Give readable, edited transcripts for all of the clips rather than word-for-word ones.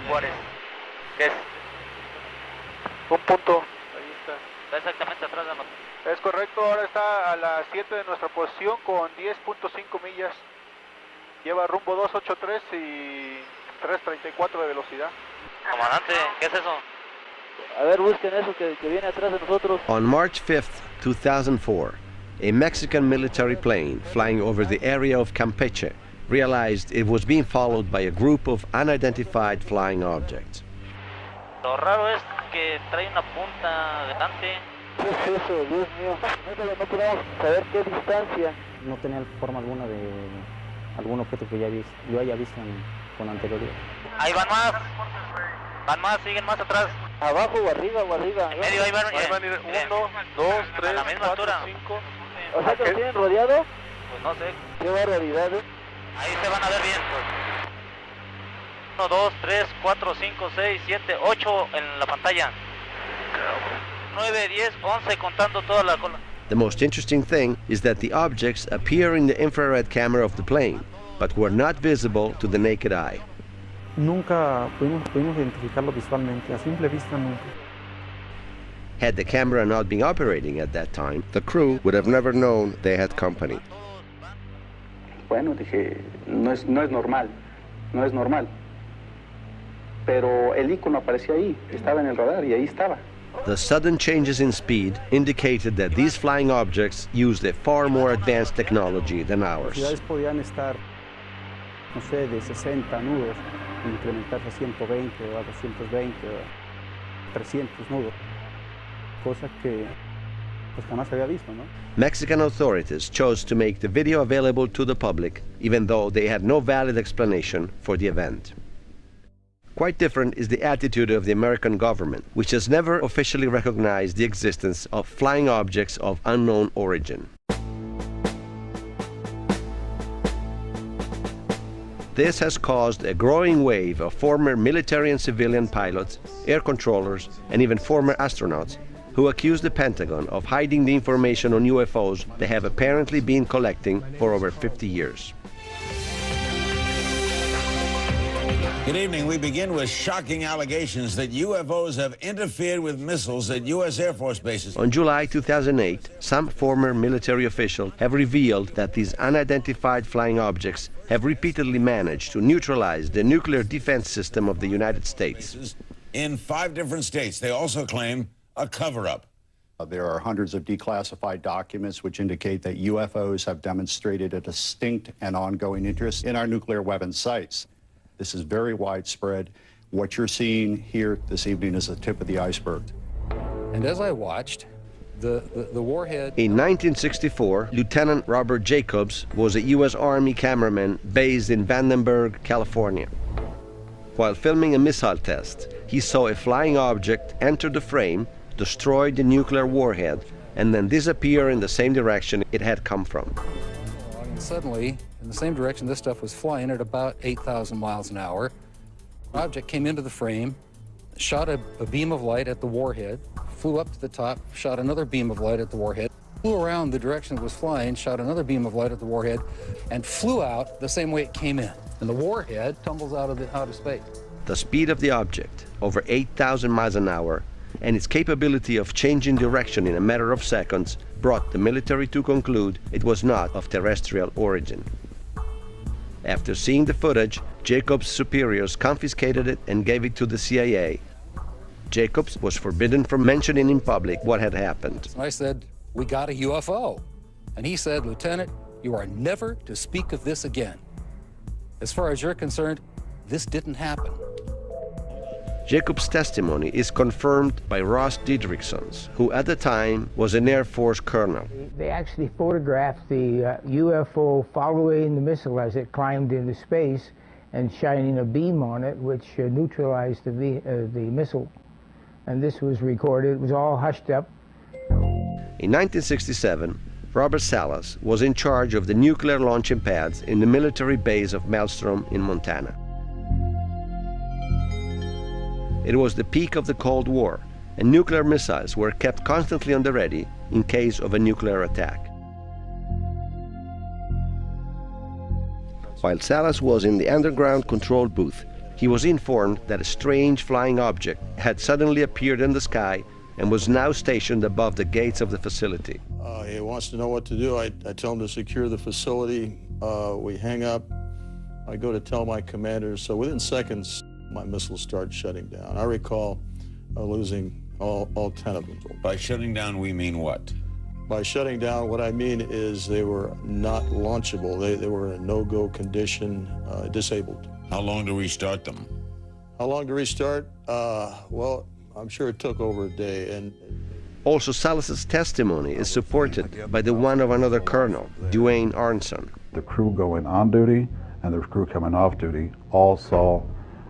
Juárez. ¿Qué es? Un punto. Ahí está. Está exactamente atrás de nosotros. Es correcto, ahora está a las 7 de nuestra posición con 10.5 millas. Lleva rumbo 283 y 334 de velocidad. Comandante, ¿qué es eso? A ver, busquen eso que viene atrás de nosotros. On March 5th, 2004, a Mexican military plane flying over the area of Campeche realized it was being followed by a group of unidentified flying objects. Lo raro es que trae una punta delante. ¿Qué es eso? Dios mío. No podemos saber qué distancia. No tenía forma alguna de algún objeto que yo haya visto con anterioridad. Ahí van más. Van más, siguen más atrás. ¿Abajo o arriba o arriba? En medio, ahí van. Ahí van a ir 1, 2, 3, a la misma 4, altura. 5. O sea que lo tienen rodeado. Pues no sé. Qué barbaridad, ¿eh? Ahí se van a ver bien. 1, 2, 3, 4, 5, 6, 7, 8 en la pantalla. 9, 10, 11 contando toda la cola. The most interesting thing is that the objects appear in the infrared camera of the plane, but were not visible to the naked eye. Nunca pudimos identificarlo visualmente, a simple vista nunca. Had the camera not been operating at that time, the crew would have never known they had company. Bueno, dije, no es normal, no es normal. Pero el icono aparecía ahí, estaba en el radar y ahí estaba. The sudden changes in speed indicated that these flying objects used a far more advanced technology than Las ours. ciudades podían estar, no sé, de 60 nudos, incrementarse a 120 o a 220 o a 300 nudos, cosa que pues jamás había visto, ¿no? Mexican authorities chose to make the video available to the public, even though they had no valid explanation for the event. Quite different is the attitude of the American government, which has never officially recognized the existence of flying objects of unknown origin. This has caused a growing wave of former military and civilian pilots, air controllers, and even former astronauts who accuse the Pentagon of hiding the information on UFOs they have apparently been collecting for over 50 years. Good evening. We begin with shocking allegations that UFOs have interfered with missiles at U.S. Air Force bases. On July 2008, some former military officials have revealed that these unidentified flying objects have repeatedly managed to neutralize the nuclear defense system of the United States. In 5 different states, they also claim a cover-up. There are hundreds of declassified documents which indicate that UFOs have demonstrated a distinct and ongoing interest in our nuclear weapons sites. This is very widespread. What you're seeing here this evening is the tip of the iceberg. And as I watched, the warhead... In 1964, Lieutenant Robert Jacobs was a U.S. Army cameraman based in Vandenberg, California. While filming a missile test, he saw a flying object enter the frame, destroy the nuclear warhead, and then disappear in the same direction it had come from. And suddenly, in the same direction this stuff was flying at about 8,000 miles an hour. The object came into the frame, shot a beam of light at the warhead, flew up to the top, shot another beam of light at the warhead, flew around the direction it was flying, shot another beam of light at the warhead, and flew out the same way it came in. And the warhead tumbles out of space. The speed of the object, over 8,000 miles an hour, and its capability of changing direction in a matter of seconds brought the military to conclude it was not of terrestrial origin. After seeing the footage, Jacobs' superiors confiscated it and gave it to the CIA. Jacobs was forbidden from mentioning in public what had happened. I said, "We got a UFO." And he said, "Lieutenant, you are never to speak of this again. As far as you're concerned, this didn't happen." Jacobs' testimony is confirmed by Ross Didriksons, who at the time was an Air Force colonel. They actually photographed the UFO following the missile as it climbed into space and shining a beam on it, which neutralized the missile. And this was recorded. It was all hushed up. In 1967, Robert Salas was in charge of the nuclear launching pads in the military base of Maelstrom in Montana. It was the peak of the Cold War, and nuclear missiles were kept constantly on the ready in case of a nuclear attack. While Salas was in the underground control booth, he was informed that a strange flying object had suddenly appeared in the sky and was now stationed above the gates of the facility. He wants to know what to do. I tell him to secure the facility. We hang up. I go to tell my commanders. So within seconds, my missiles start shutting down. I recall losing all 10 of them. By shutting down, we mean what? By shutting down, what I mean is they were not launchable. They were in a no-go condition, disabled. How long to restart them? How long to restart? Well, I'm sure it took over a day. And also, Salas's testimony is supported by the one of another colonel, Duane Arnson. The crew going on duty and the crew coming off duty all saw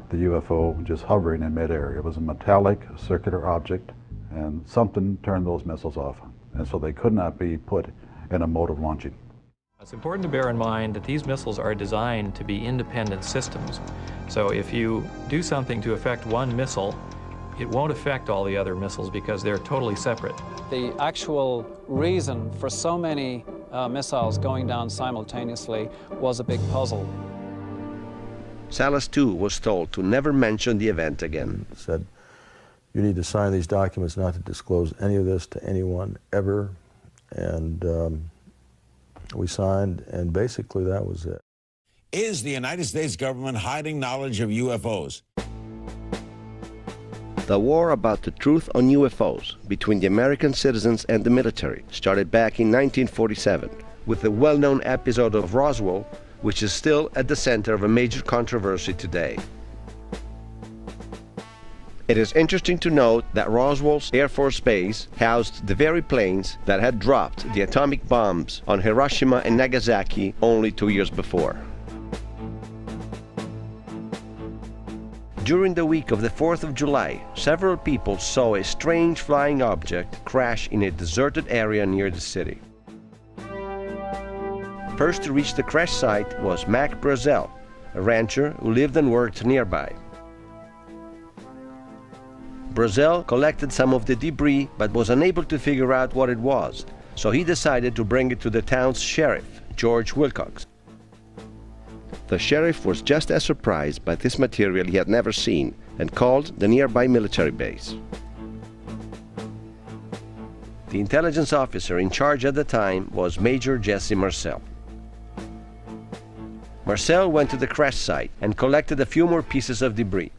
the UFO just hovering in midair. It was a metallic circular object, and something turned those missiles off, and so they could not be put in a mode of launching. It's important to bear in mind that these missiles are designed to be independent systems. So if you do something to affect one missile, it won't affect all the other missiles because they're totally separate. The actual reason for so many missiles going down simultaneously was a big puzzle. Salas, too, was told to never mention the event again. Said, you need to sign these documents not to disclose any of this to anyone ever. And we signed, and basically that was it. Is the United States government hiding knowledge of UFOs? The war about the truth on UFOs between the American citizens and the military started back in 1947 with the well-known episode of Roswell, which is still at the center of a major controversy today. It is interesting to note that Roswell's Air Force Base housed the very planes that had dropped the atomic bombs on Hiroshima and Nagasaki only 2 years before. During the week of the 4th of July, several people saw a strange flying object crash in a deserted area near the city. First to reach the crash site was Mac Brazel, a rancher who lived and worked nearby. Brazel collected some of the debris but was unable to figure out what it was, so he decided to bring it to the town's sheriff, George Wilcox. The sheriff was just as surprised by this material he had never seen and called the nearby military base. The intelligence officer in charge at the time was Major Jesse Marcel. Marcel went to the crash site and collected a few more pieces of debris.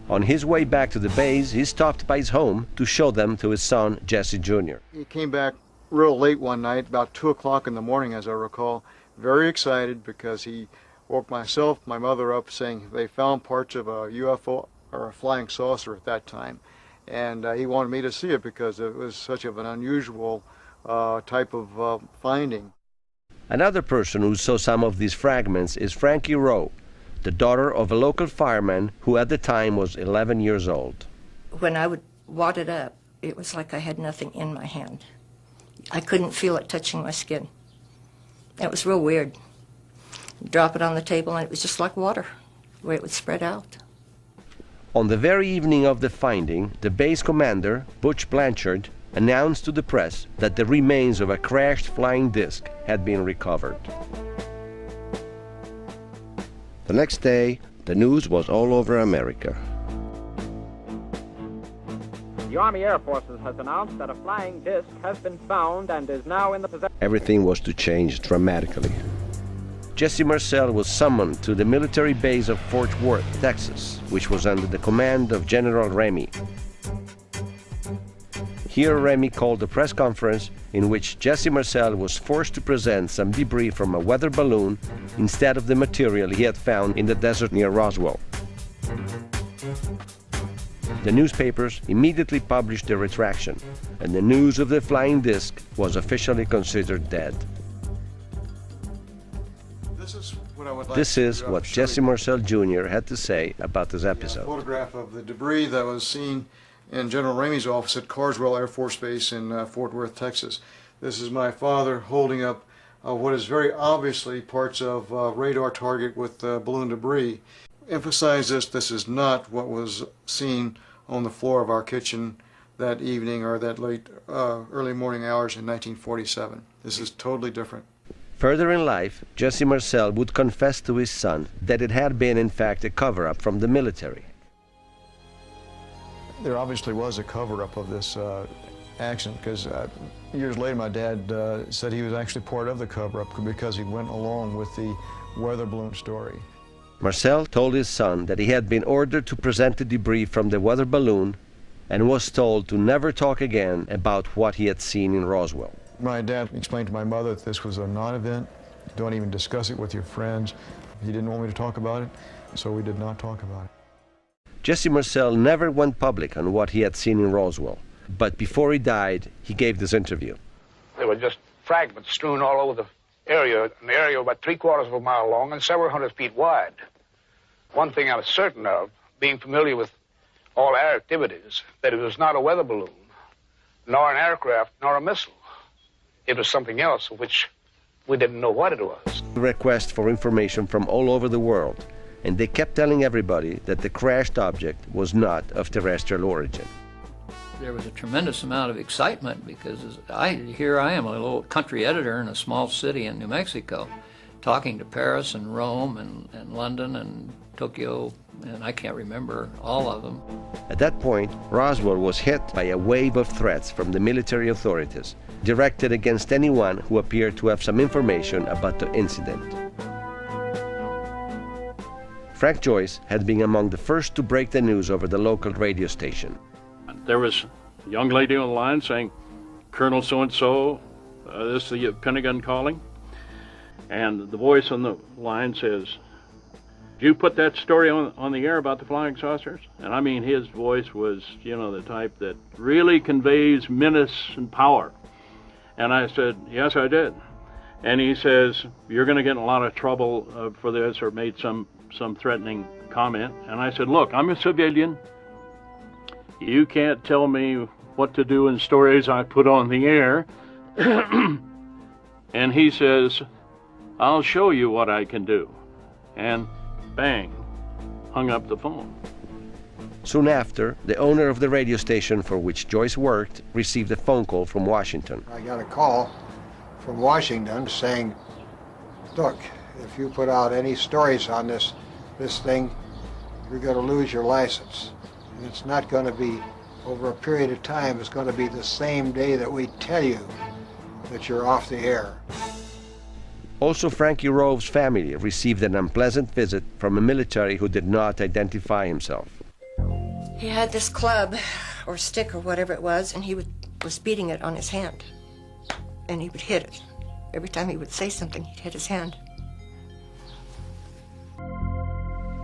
On his way back to the base, he stopped by his home to show them to his son, Jesse Jr. He came back real late one night, about 2 o'clock in the morning, as I recall, very excited because he woke myself, my mother up saying they found parts of a UFO or a flying saucer at that time. And he wanted me to see it because it was such of an unusual type of finding. Another person who saw some of these fragments is Frankie Rowe, the daughter of a local fireman who at the time was 11 years old. When I would wad it up, it was like I had nothing in my hand. I couldn't feel it touching my skin. It was real weird. Drop it on the table and it was just like water, the way it would spread out. On the very evening of the finding, the base commander, Butch Blanchard, announced to the press that the remains of a crashed flying disc had been recovered. The next day, the news was all over America. The Army Air Forces has announced that a flying disc has been found and is now in the possession. Everything was to change dramatically. Jesse Marcel was summoned to the military base of Fort Worth, Texas, which was under the command of General Remy. Here Remy called a press conference in which Jesse Marcel was forced to present some debris from a weather balloon instead of the material he had found in the desert near Roswell. The newspapers immediately published their retraction, and the news of the flying disc was officially considered dead. This is what Jesse Marcel Jr. had to say about this episode. A photograph of the debris that was seen in General Ramey's office at Carswell Air Force Base in Fort Worth, Texas. This is my father holding up what is very obviously parts of radar target with balloon debris. Emphasize this is not what was seen on the floor of our kitchen that evening or that late early morning hours in 1947. This is totally different. Further in life, Jesse Marcel would confess to his son that it had been in fact a cover-up from the military. There obviously was a cover-up of this accident, because years later my dad said he was actually part of the cover-up because he went along with the weather balloon story. Marcel told his son that he had been ordered to present the debris from the weather balloon and was told to never talk again about what he had seen in Roswell. My dad explained to my mother that this was a non-event. Don't even discuss it with your friends. He didn't want me to talk about it, so we did not talk about it. Jesse Marcel never went public on what he had seen in Roswell, but before he died, he gave this interview. There were just fragments strewn all over the area, an area about 3/4 of a mile long and several hundred feet wide. One thing I was certain of, being familiar with all air activities, that it was not a weather balloon, nor an aircraft, nor a missile. It was something else, of which we didn't know what it was. Requests for information from all over the world, and they kept telling everybody that the crashed object was not of terrestrial origin. There was a tremendous amount of excitement because here I am, a little country editor in a small city in New Mexico, talking to Paris and Rome and London and Tokyo, and I can't remember all of them. At that point, Roswell was hit by a wave of threats from the military authorities, directed against anyone who appeared to have some information about the incident. Frank Joyce had been among the first to break the news over the local radio station. There was a young lady on the line saying, "Colonel so-and-so, this is the Pentagon calling." And the voice on the line says, "Did you put that story on the air about the flying saucers?" And I mean, his voice was, you know, the type that really conveys menace and power. And I said, "Yes, I did." And he says, "You're going to get in a lot of trouble for this," or made some threatening comment. And I said, "Look, I'm a civilian. You can't tell me what to do in stories I put on the air." And he says, "I'll show you what I can do." And bang, hung up the phone. Soon after, the owner of the radio station for which Joyce worked received a phone call from Washington. I got a call from Washington saying, "Look, if you put out any stories on this thing, you're going to lose your license. And it's not going to be over a period of time. It's going to be the same day that we tell you that you're off the air." Also, Frankie Rove's family received an unpleasant visit from a military who did not identify himself. He had this club or stick or whatever it was, and he was beating it on his hand. And he would hit it. Every time he would say something, he'd hit his hand.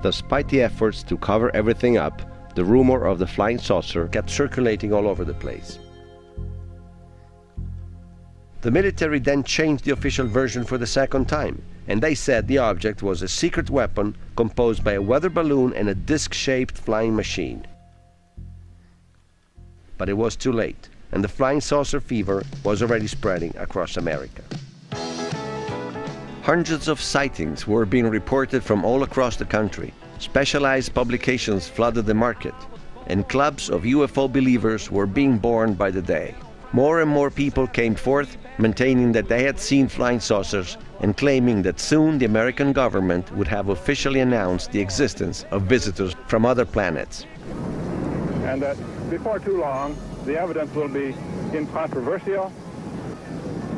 Despite the efforts to cover everything up, the rumor of the flying saucer kept circulating all over the place. The military then changed the official version for the second time, and they said the object was a secret weapon composed by a weather balloon and a disc-shaped flying machine. But it was too late, and the flying saucer fever was already spreading across America. Hundreds of sightings were being reported from all across the country. Specialized publications flooded the market, and clubs of UFO believers were being born by the day. More and more people came forth, maintaining that they had seen flying saucers and claiming that soon the American government would have officially announced the existence of visitors from other planets. And that before too long, the evidence will be incontrovertible,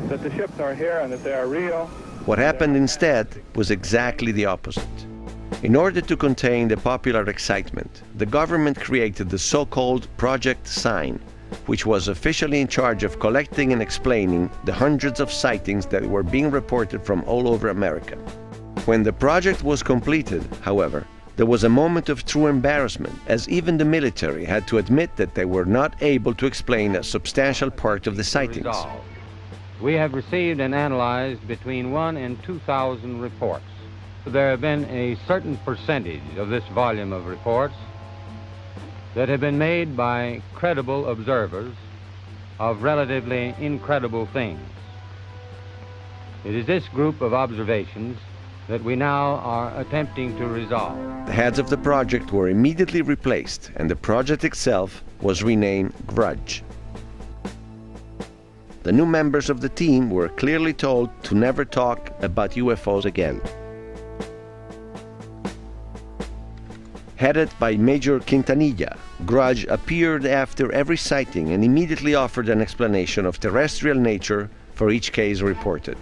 that the ships are here and that they are real. What happened instead was exactly the opposite. In order to contain the popular excitement, the government created the so-called Project Sign, which was officially in charge of collecting and explaining the hundreds of sightings that were being reported from all over America. When the project was completed, however, there was a moment of true embarrassment, as even the military had to admit that they were not able to explain a substantial part of the sightings. We have received and analyzed between 1,000 and 2,000 reports. There have been a certain percentage of this volume of reports that have been made by credible observers of relatively incredible things. It is this group of observations that we now are attempting to resolve. The heads of the project were immediately replaced, and the project itself was renamed Grudge. The new members of the team were clearly told to never talk about UFOs again. Headed by Major Quintanilla, Grudge appeared after every sighting and immediately offered an explanation of terrestrial nature for each case reported.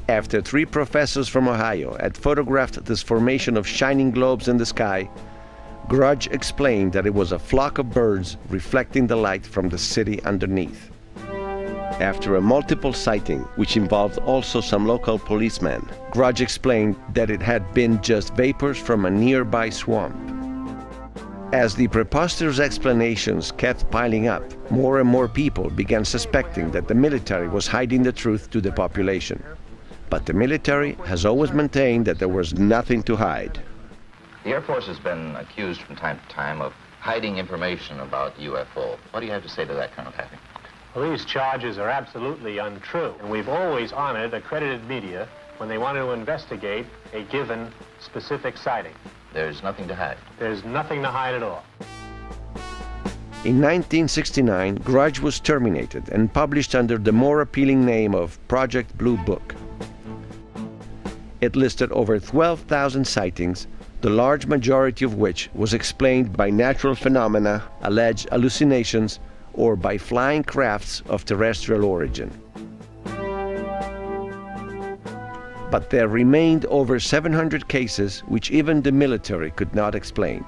After 3 professors from Ohio had photographed this formation of shining globes in the sky, Grudge explained that it was a flock of birds reflecting the light from the city underneath. After a multiple sighting, which involved also some local policemen, Grudge explained that it had been just vapors from a nearby swamp. As the preposterous explanations kept piling up, more and more people began suspecting that the military was hiding the truth to the population. But the military has always maintained that there was nothing to hide. The Air Force has been accused from time to time of hiding information about the UFO. What do you have to say to that, Colonel Taffy? Well, these charges are absolutely untrue, and we've always honored accredited media when they want to investigate a given specific sighting. There's nothing to hide. There's nothing to hide at all. In 1969, Grudge was terminated and published under the more appealing name of Project Blue Book. It listed over 12,000 sightings, the large majority of which was explained by natural phenomena, alleged hallucinations, or by flying crafts of terrestrial origin. But there remained over 700 cases which even the military could not explain.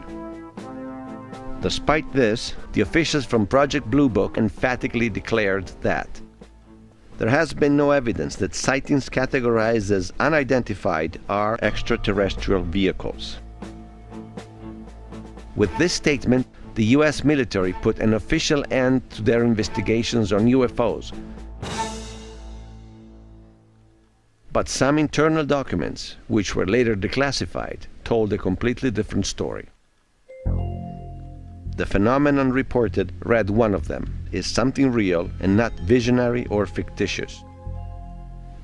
Despite this, the officials from Project Blue Book emphatically declared that there has been no evidence that sightings categorized as unidentified are extraterrestrial vehicles. With this statement, the U.S. military put an official end to their investigations on UFOs. But some internal documents, which were later declassified, told a completely different story. The phenomenon reported, read one of them, is something real and not visionary or fictitious.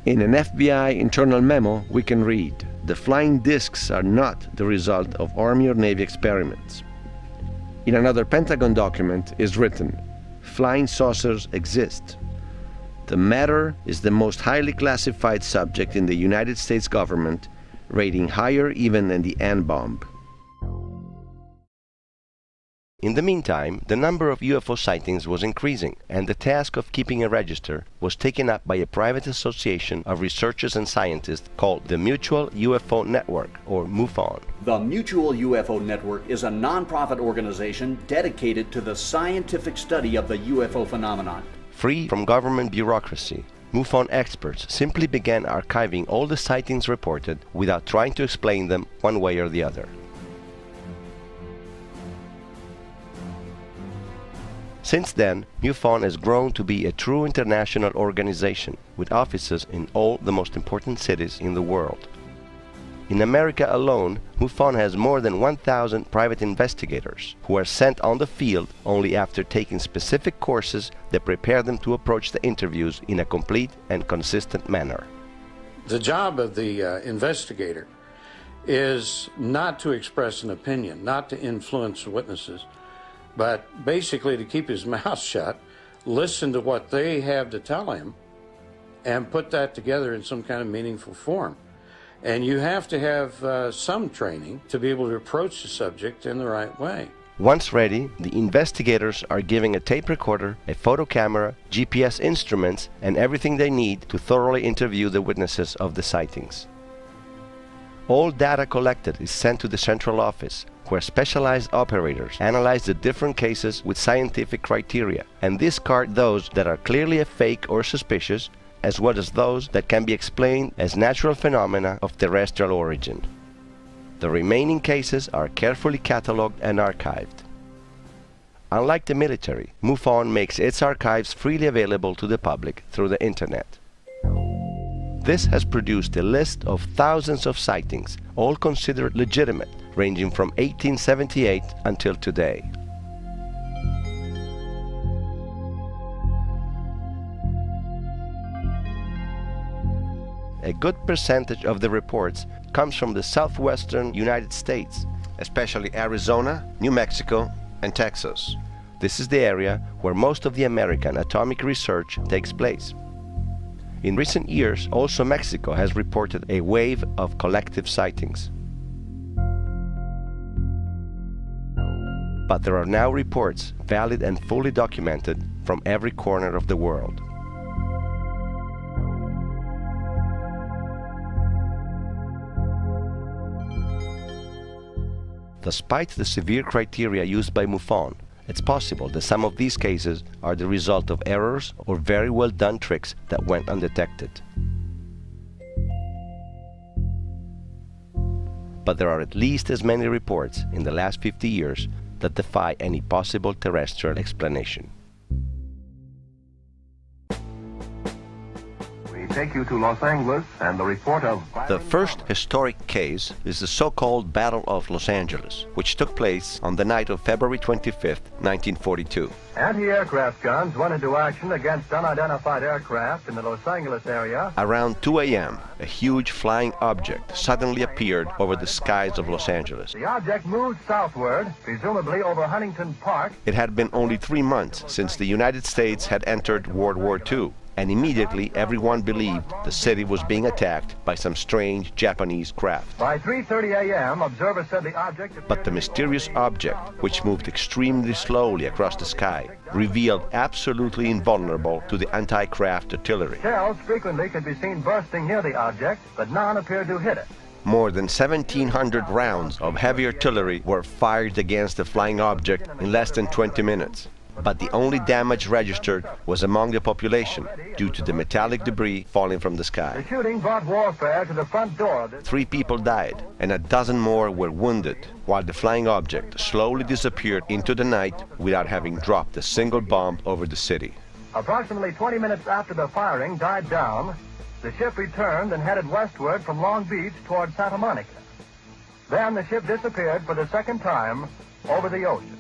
In an FBI internal memo, we can read, "The flying discs are not the result of Army or Navy experiments." In another Pentagon document is written, "Flying saucers exist. The matter is the most highly classified subject in the United States government, rating higher even than the N-bomb." In the meantime, the number of UFO sightings was increasing, and the task of keeping a register was taken up by a private association of researchers and scientists called the Mutual UFO Network, or MUFON. The Mutual UFO Network is a non-profit organization dedicated to the scientific study of the UFO phenomenon. Free from government bureaucracy, MUFON experts simply began archiving all the sightings reported without trying to explain them one way or the other. Since then, MUFON has grown to be a true international organization with offices in all the most important cities in the world. In America alone, MUFON has more than 1,000 private investigators who are sent on the field only after taking specific courses that prepare them to approach the interviews in a complete and consistent manner. The job of the investigator is not to express an opinion, not to influence witnesses, but basically to keep his mouth shut, listen to what they have to tell him, and put that together in some kind of meaningful form. And you have to have some training to be able to approach the subject in the right way. Once ready, the investigators are given a tape recorder, a photo camera, GPS instruments, and everything they need to thoroughly interview the witnesses of the sightings. All data collected is sent to the central office, where specialized operators analyze the different cases with scientific criteria and discard those that are clearly a fake or suspicious, as well as those that can be explained as natural phenomena of terrestrial origin. The remaining cases are carefully catalogued and archived. Unlike the military, MUFON makes its archives freely available to the public through the internet. This has produced a list of thousands of sightings, all considered legitimate, ranging from 1878 until today. A good percentage of the reports comes from the southwestern United States, especially Arizona, New Mexico, and Texas. This is the area where most of the American atomic research takes place. In recent years, also Mexico has reported a wave of collective sightings. But there are now reports, valid and fully documented, from every corner of the world. Despite the severe criteria used by MUFON, it's possible that some of these cases are the result of errors or very well done tricks that went undetected. But there are at least as many reports in the last 50 years that defy any possible terrestrial explanation. Take you to Los Angeles and the report of... The first historic case is the so-called Battle of Los Angeles, which took place on the night of February 25th, 1942. Anti-aircraft guns went into action against unidentified aircraft in the Los Angeles area. Around 2 a.m., a huge flying object suddenly appeared over the skies of Los Angeles. The object moved southward, presumably over Huntington Park. It had been only 3 months since the United States had entered World War II. And immediately everyone believed the city was being attacked by some strange Japanese craft. By 3:30 a.m., observers said the object... But the mysterious object, which moved extremely slowly across the sky, revealed absolutely invulnerable to the anti-craft artillery. Shells frequently could be seen bursting near the object, but none appeared to hit it. More than 1,700 rounds of heavy artillery were fired against the flying object in less than 20 minutes. But the only damage registered was among the population due to the metallic debris falling from the sky. The shooting brought warfare to the front door of this... 3 people died and a dozen more were wounded, while the flying object slowly disappeared into the night without having dropped a single bomb over the city. Approximately 20 minutes after the firing died down, the ship returned and headed westward from Long Beach toward Santa Monica. Then the ship disappeared for the second time over the ocean.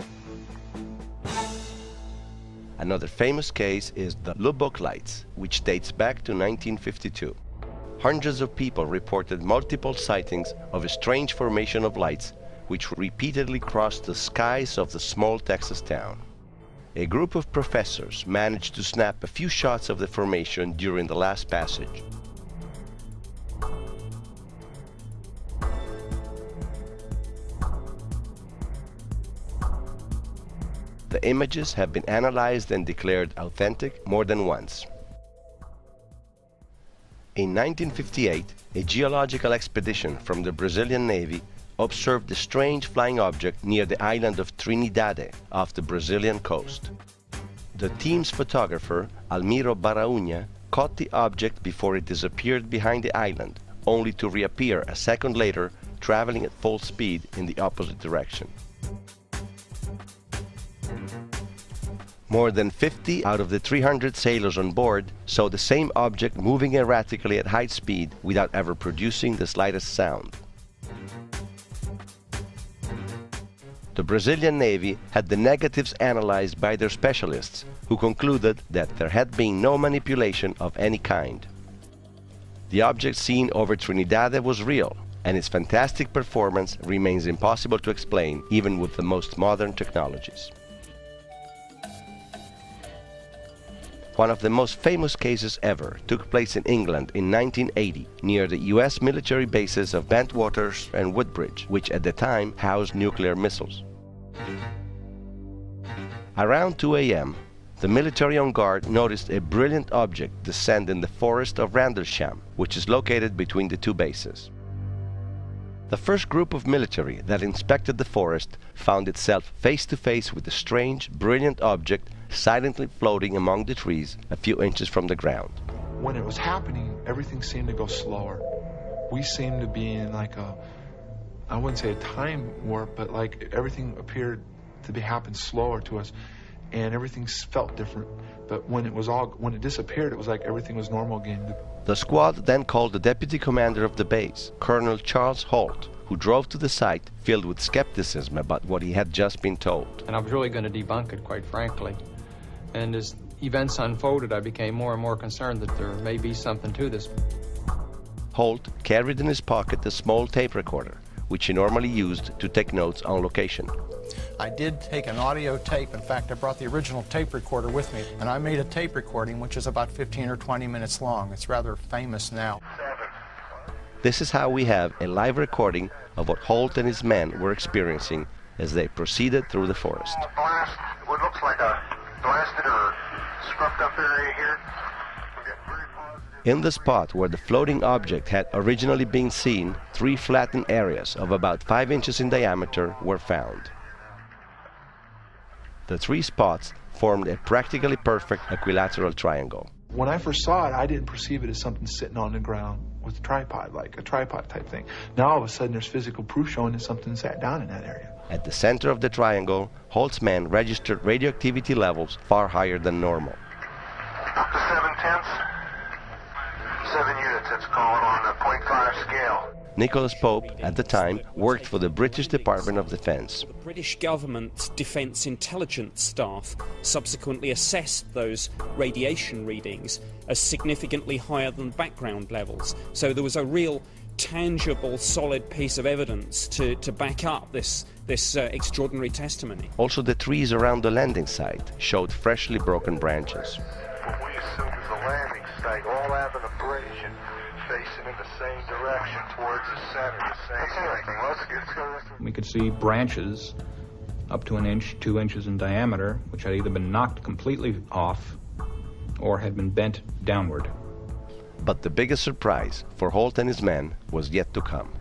Another famous case is the Lubbock Lights, which dates back to 1952. Hundreds of people reported multiple sightings of a strange formation of lights which repeatedly crossed the skies of the small Texas town. A group of professors managed to snap a few shots of the formation during the last passage. The images have been analyzed and declared authentic more than once. In 1958, a geological expedition from the Brazilian Navy observed a strange flying object near the island of Trinidade off the Brazilian coast. The team's photographer, Almiro Baraúna, caught the object before it disappeared behind the island, only to reappear a second later, traveling at full speed in the opposite direction. More than 50 out of the 300 sailors on board saw the same object moving erratically at high speed without ever producing the slightest sound. The Brazilian Navy had the negatives analyzed by their specialists, who concluded that there had been no manipulation of any kind. The object seen over Trinidad was real, and its fantastic performance remains impossible to explain even with the most modern technologies. One of the most famous cases ever took place in England in 1980 near the US military bases of Bentwaters and Woodbridge, which at the time housed nuclear missiles. Around 2 a.m., the military on guard noticed a brilliant object descend in the forest of Randlesham, which is located between the two bases. The first group of military that inspected the forest found itself face to face with a strange, brilliant object silently floating among the trees a few inches from the ground. When it was happening, everything seemed to go slower. We seemed to be in like a, I wouldn't say a time warp, but like everything appeared to be happening slower to us, and everything felt different. But when it disappeared, it was like everything was normal again. The squad then called the deputy commander of the base, Colonel Charles Holt, who drove to the site filled with skepticism about what he had just been told. And I was really going to debunk it, quite frankly. And as events unfolded, I became more and more concerned that there may be something to this. Holt carried in his pocket a small tape recorder, which he normally used to take notes on location. I did take an audio tape. In fact, I brought the original tape recorder with me, and I made a tape recording which is about 15 or 20 minutes long. It's rather famous now. This is how we have a live recording of what Holt and his men were experiencing as they proceeded through the forest. Blast, what looks like a blasted or scrubbed up area here. In the spot where the floating object had originally been seen, 3 flattened areas of about 5 inches in diameter were found. The 3 spots formed a practically perfect equilateral triangle. When I first saw it, I didn't perceive it as something sitting on the ground with a tripod, like a tripod type thing. Now all of a sudden there's physical proof showing that something sat down in that area. At the center of the triangle, Holt's men registered radioactivity levels far higher than normal. Up to 7/10. 7 units, it's called on the 0.5 scale. Nicholas Pope, at the time, worked for the British Department of Defense. The British government defence intelligence staff subsequently assessed those radiation readings as significantly higher than background levels. So there was a real tangible, solid piece of evidence to back up this extraordinary testimony. Also, the trees around the landing site showed freshly broken branches. What we assume is a landing site, all having abrasion, facing in the same direction towards the center. Let's go. We could see branches up to 1 inch, 2 inches in diameter, which had either been knocked completely off or had been bent downward. But the biggest surprise for Holt and his men was yet to come.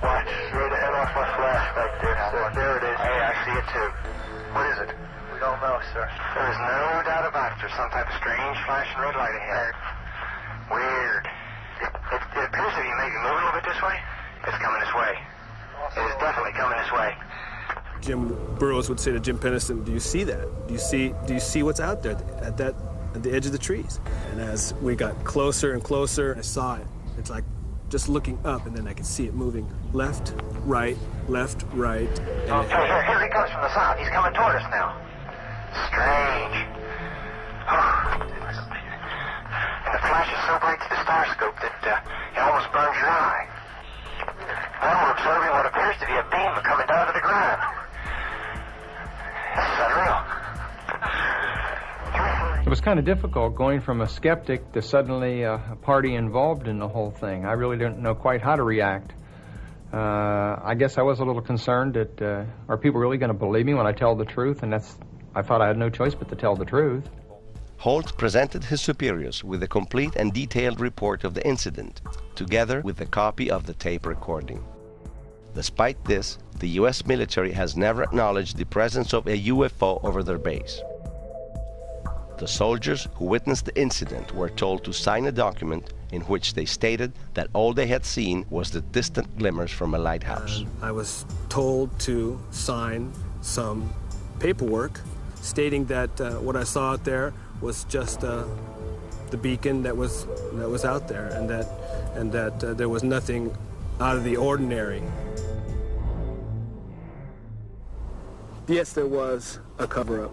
Watch, straight ahead off my flashlight there. There it is. Hey, I see it too. What is it? We don't know, sir. There is no doubt about it. There's some type of strange flashing red light ahead. Weird. It appears to be maybe moving a little bit this way. It's coming this way. It is definitely coming this way. Jim Burroughs would say to Jim Penniston, "Do you see that? Do you see what's out there at the edge of the trees?" And as we got closer and closer, I saw it. It's like just looking up, and then I could see it moving left, right, left, right. Oh, here he comes from the south. He's coming toward us now. Strange. And the flash is so bright to the star scope that it almost burns your eye. Now we're observing what appears to be a beam coming down to the ground. This is unreal. It was kind of difficult going from a skeptic to suddenly a party involved in the whole thing. I really didn't know quite how to react. I guess I was a little concerned that are people really going to believe me when I tell the truth? And I thought I had no choice but to tell the truth. Holt presented his superiors with a complete and detailed report of the incident, together with a copy of the tape recording. Despite this, the U.S. military has never acknowledged the presence of a UFO over their base. The soldiers who witnessed the incident were told to sign a document in which they stated that all they had seen was the distant glimmers from a lighthouse. I was told to sign some paperwork stating that what I saw out there was just the beacon that was out there, and that there was nothing out of the ordinary. Yes, there was a cover-up.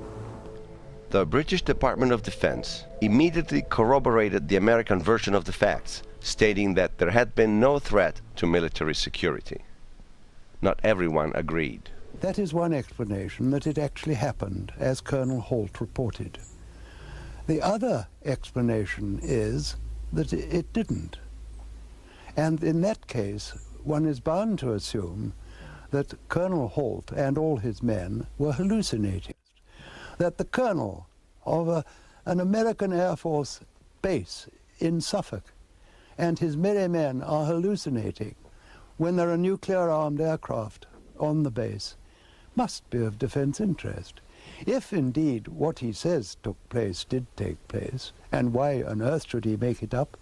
The British Department of Defense immediately corroborated the American version of the facts, stating that there had been no threat to military security. Not everyone agreed. That is one explanation, that it actually happened, as Colonel Holt reported. The other explanation is that it didn't. And in that case, one is bound to assume that Colonel Holt and all his men were hallucinating. That the colonel of an American Air Force base in Suffolk and his merry men are hallucinating when there are nuclear-armed aircraft on the base must be of defense interest. If indeed what he says took place did take place, and why on earth should he make it up,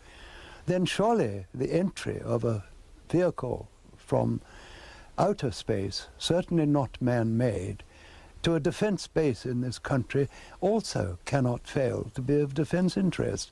then surely the entry of a vehicle from outer space, certainly not man-made, to a defense base in this country also cannot fail to be of defense interest.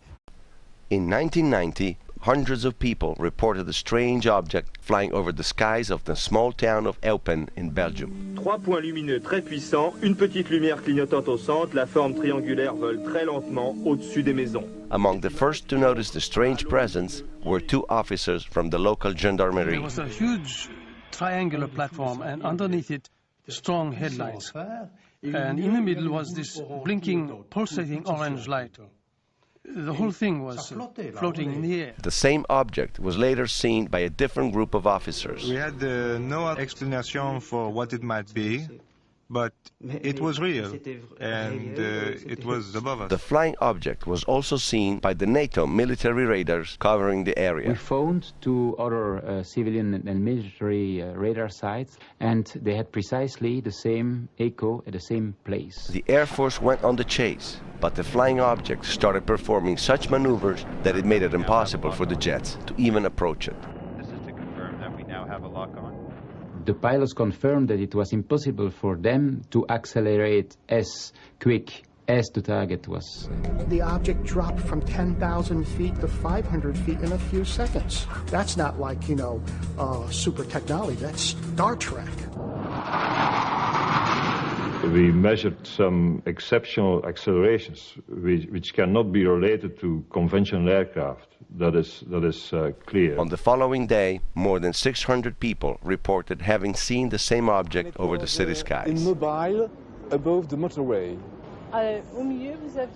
In 1990, hundreds of people reported a strange object flying over the skies of the small town of Eupen in Belgium. 3 points lumineux très puissants, une petite lumière clignotante au centre, la forme triangulaire vole très lentement au-dessus des maisons. Among the first to notice the strange presence were 2 officers from the local gendarmerie. There was a huge triangular platform, and underneath it, strong headlights. And in the middle was this blinking, pulsating orange light. The whole thing was floating in the air. The same object was later seen by a different group of officers. We had no explanation for what it might be, but it was real, and it was above us. The flying object was also seen by the NATO military radars covering the area. We phoned to other civilian and military radar sites, and they had precisely the same echo at the same place. The Air Force went on the chase, but the flying object started performing such maneuvers that it made it impossible for the jets to even approach it. This is to confirm that we now have a lock on. The pilots confirmed that it was impossible for them to accelerate as quick as the target was. The object dropped from 10,000 feet to 500 feet in a few seconds. That's not like, super technology. That's Star Trek. We measured some exceptional accelerations which cannot be related to conventional aircraft. That is clear. On the following day, more than 600 people reported having seen the same object over the city skies. Immobile above the motorway.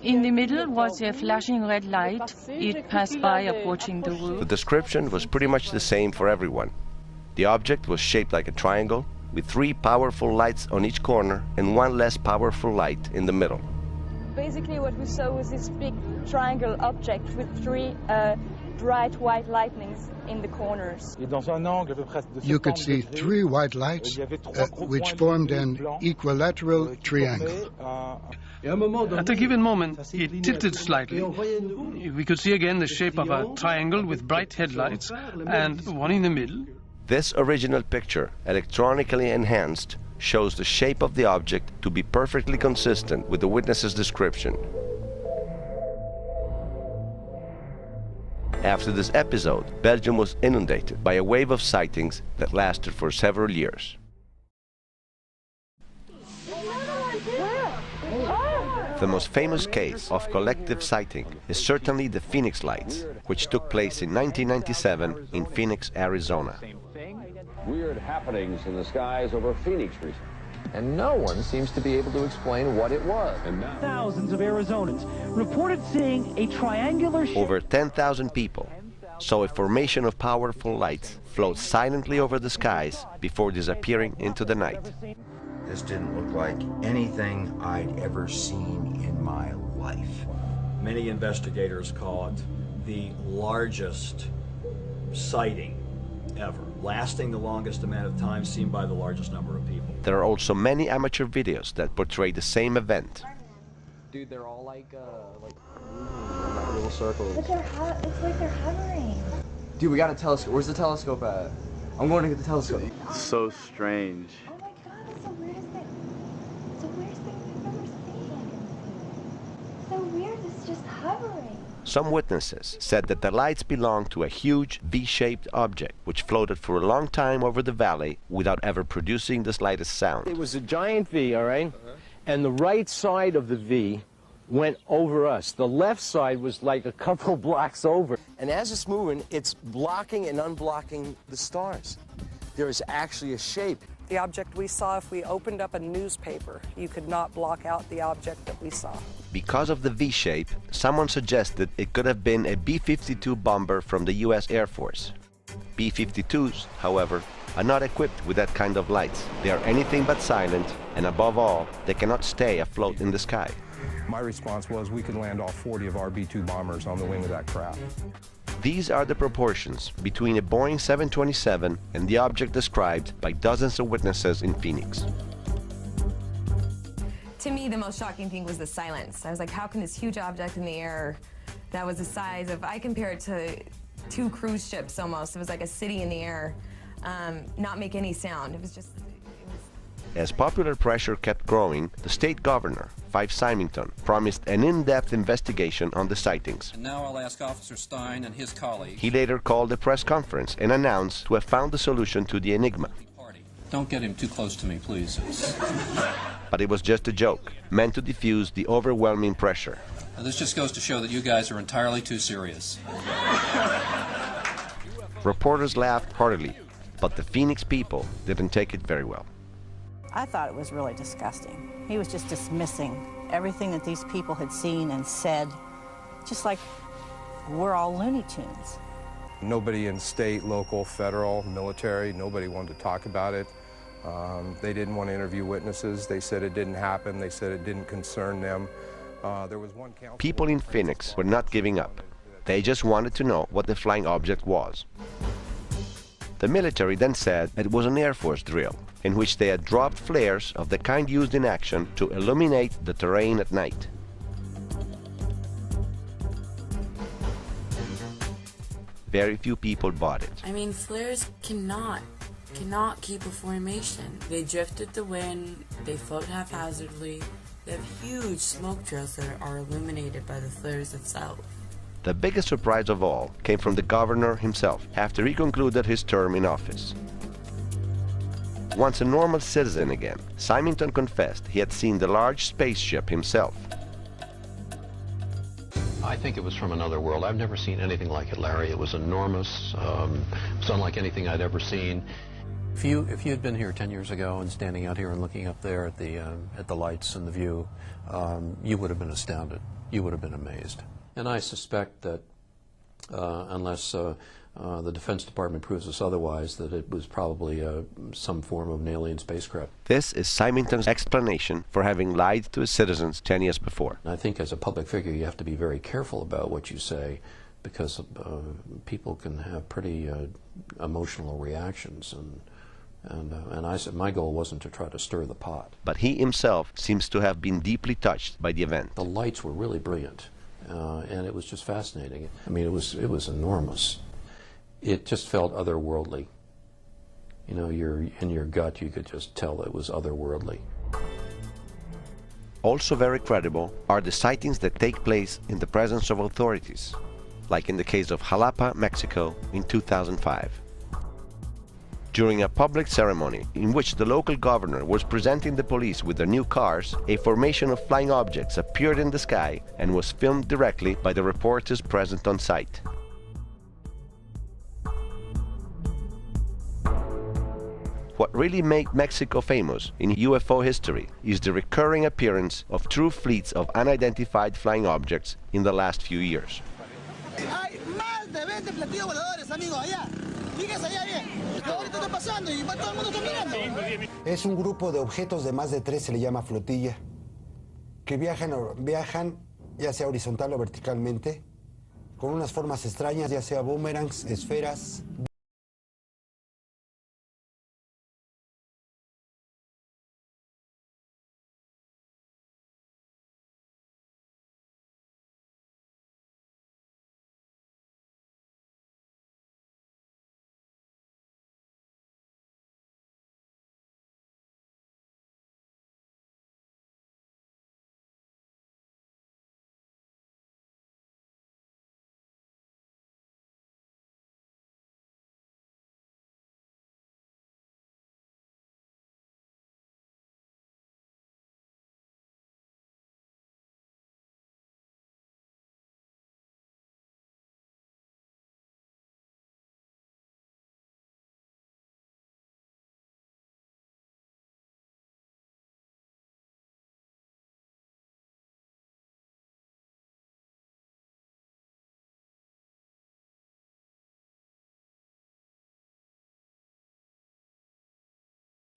In the middle was a flashing red light. It passed by approaching the roof. The description was pretty much the same for everyone. The object was shaped like a triangle, with 3 powerful lights on each corner and 1 less powerful light in the middle. Basically what we saw was this big triangle object with 3 bright white lightnings in the corners. You could see 3 white lights which formed an equilateral triangle. At a given moment, it tilted slightly. We could see again the shape of a triangle with bright headlights and one in the middle. This original picture, electronically enhanced, shows the shape of the object to be perfectly consistent with the witness's description. After this episode, Belgium was inundated by a wave of sightings that lasted for several years. The most famous case of collective sighting is certainly the Phoenix Lights, which took place in 1997 in Phoenix, Arizona. Weird happenings in the skies over Phoenix recently. And no one seems to be able to explain what it was. And now thousands of Arizonans reported seeing a triangular shape. Over 10,000 people saw a formation of powerful lights float silently over the skies before disappearing into the night. This didn't look like anything I'd ever seen in my life. Many investigators call it the largest sighting ever, lasting the longest amount of time, seen by the largest number of people. There are also many amateur videos that portray the same event. Dude, they're all like little circles. But it's like they're hovering. Dude, we got a telescope. Where's the telescope at? I'm going to get the telescope. So strange. Oh my god, it's the weirdest thing. It's the weirdest thing I've ever seen. So weird, it's just hovering. Some witnesses said that the lights belonged to a huge V-shaped object which floated for a long time over the valley without ever producing the slightest sound. It was a giant V, all right? And the right side of the V went over us. The left side was like a couple blocks over. And as it's moving, it's blocking and unblocking the stars. There is actually a shape. The object we saw, if we opened up a newspaper, you could not block out the object that we saw. Because of the V-shape, someone suggested it could have been a B-52 bomber from the US Air Force. B-52s, however, are not equipped with that kind of lights. They are anything but silent, and above all, they cannot stay afloat in the sky. My response was we could land all 40 of our B-2 bombers on the wing of that craft. These are the proportions between a Boeing 727 and the object described by dozens of witnesses in Phoenix. To me, the most shocking thing was the silence. I was like, how can this huge object in the air that was the size of, I compare it to 2 cruise ships almost. It was like a city in the air, not make any sound. It was just, As popular pressure kept growing, the state governor, Fife Symington, promised an in-depth investigation on the sightings. And now I'll ask Officer Stein and his colleagues. He later called a press conference and announced to have found the solution to the enigma. Don't get him too close to me, please. But it was just a joke, meant to diffuse the overwhelming pressure. Now, this just goes to show that you guys are entirely too serious. Reporters laughed heartily, but the Phoenix people didn't take it very well. I thought it was really disgusting. He was just dismissing everything that these people had seen and said, just like we're all Looney Tunes. Nobody in state, local, federal, military, nobody wanted to talk about it. They didn't want to interview witnesses. They said it didn't happen. They said it didn't concern them. There was one people in Phoenix were not giving up. They just wanted to know what the flying object was. The military then said it was an Air Force drill, in which they had dropped flares of the kind used in action to illuminate the terrain at night. Very few people bought it. I mean, flares cannot keep a formation. They drift with the wind, they float haphazardly, they have huge smoke trails that are illuminated by the flares itself. The biggest surprise of all came from the governor himself after he concluded his term in office. Once a normal citizen again, Symington confessed he had seen the large spaceship himself. I think it was from another world. I've never seen anything like it, Larry. It was enormous. It was unlike anything I'd ever seen. If you had been here 10 years ago and standing out here and looking up there at the lights and the view, you would have been astounded. You would have been amazed. And I suspect that unless the Defense Department proves us otherwise, that it was probably some form of an alien spacecraft. This is Symington's explanation for having lied to his citizens 10 years before. I think as a public figure you have to be very careful about what you say, because people can have pretty emotional reactions, and I said my goal wasn't to try to stir the pot. But he himself seems to have been deeply touched by the event. The lights were really brilliant, and it was just fascinating. I mean, it was enormous. It just felt otherworldly. You know, in your gut you could just tell it was otherworldly. Also very credible are the sightings that take place in the presence of authorities, like in the case of Jalapa, Mexico in 2005. During a public ceremony in which the local governor was presenting the police with their new cars, a formation of flying objects appeared in the sky and was filmed directly by the reporters present on site. What really made Mexico famous in UFO history is the recurring appearance of true fleets of unidentified flying objects in the last few years. Es un grupo de objetos de más de 3, se le llama flotilla, que viajan ya sea horizontal o verticalmente, con unas formas extrañas, ya sea boomerangs, esferas.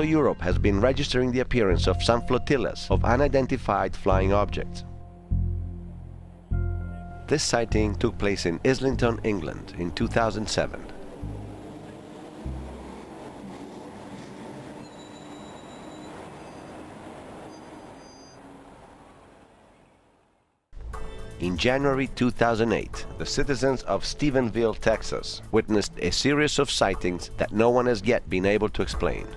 Europe has been registering the appearance of some flotillas of unidentified flying objects. This sighting took place in Islington, England in 2007. In January 2008, the citizens of Stephenville, Texas, witnessed a series of sightings that no one has yet been able to explain.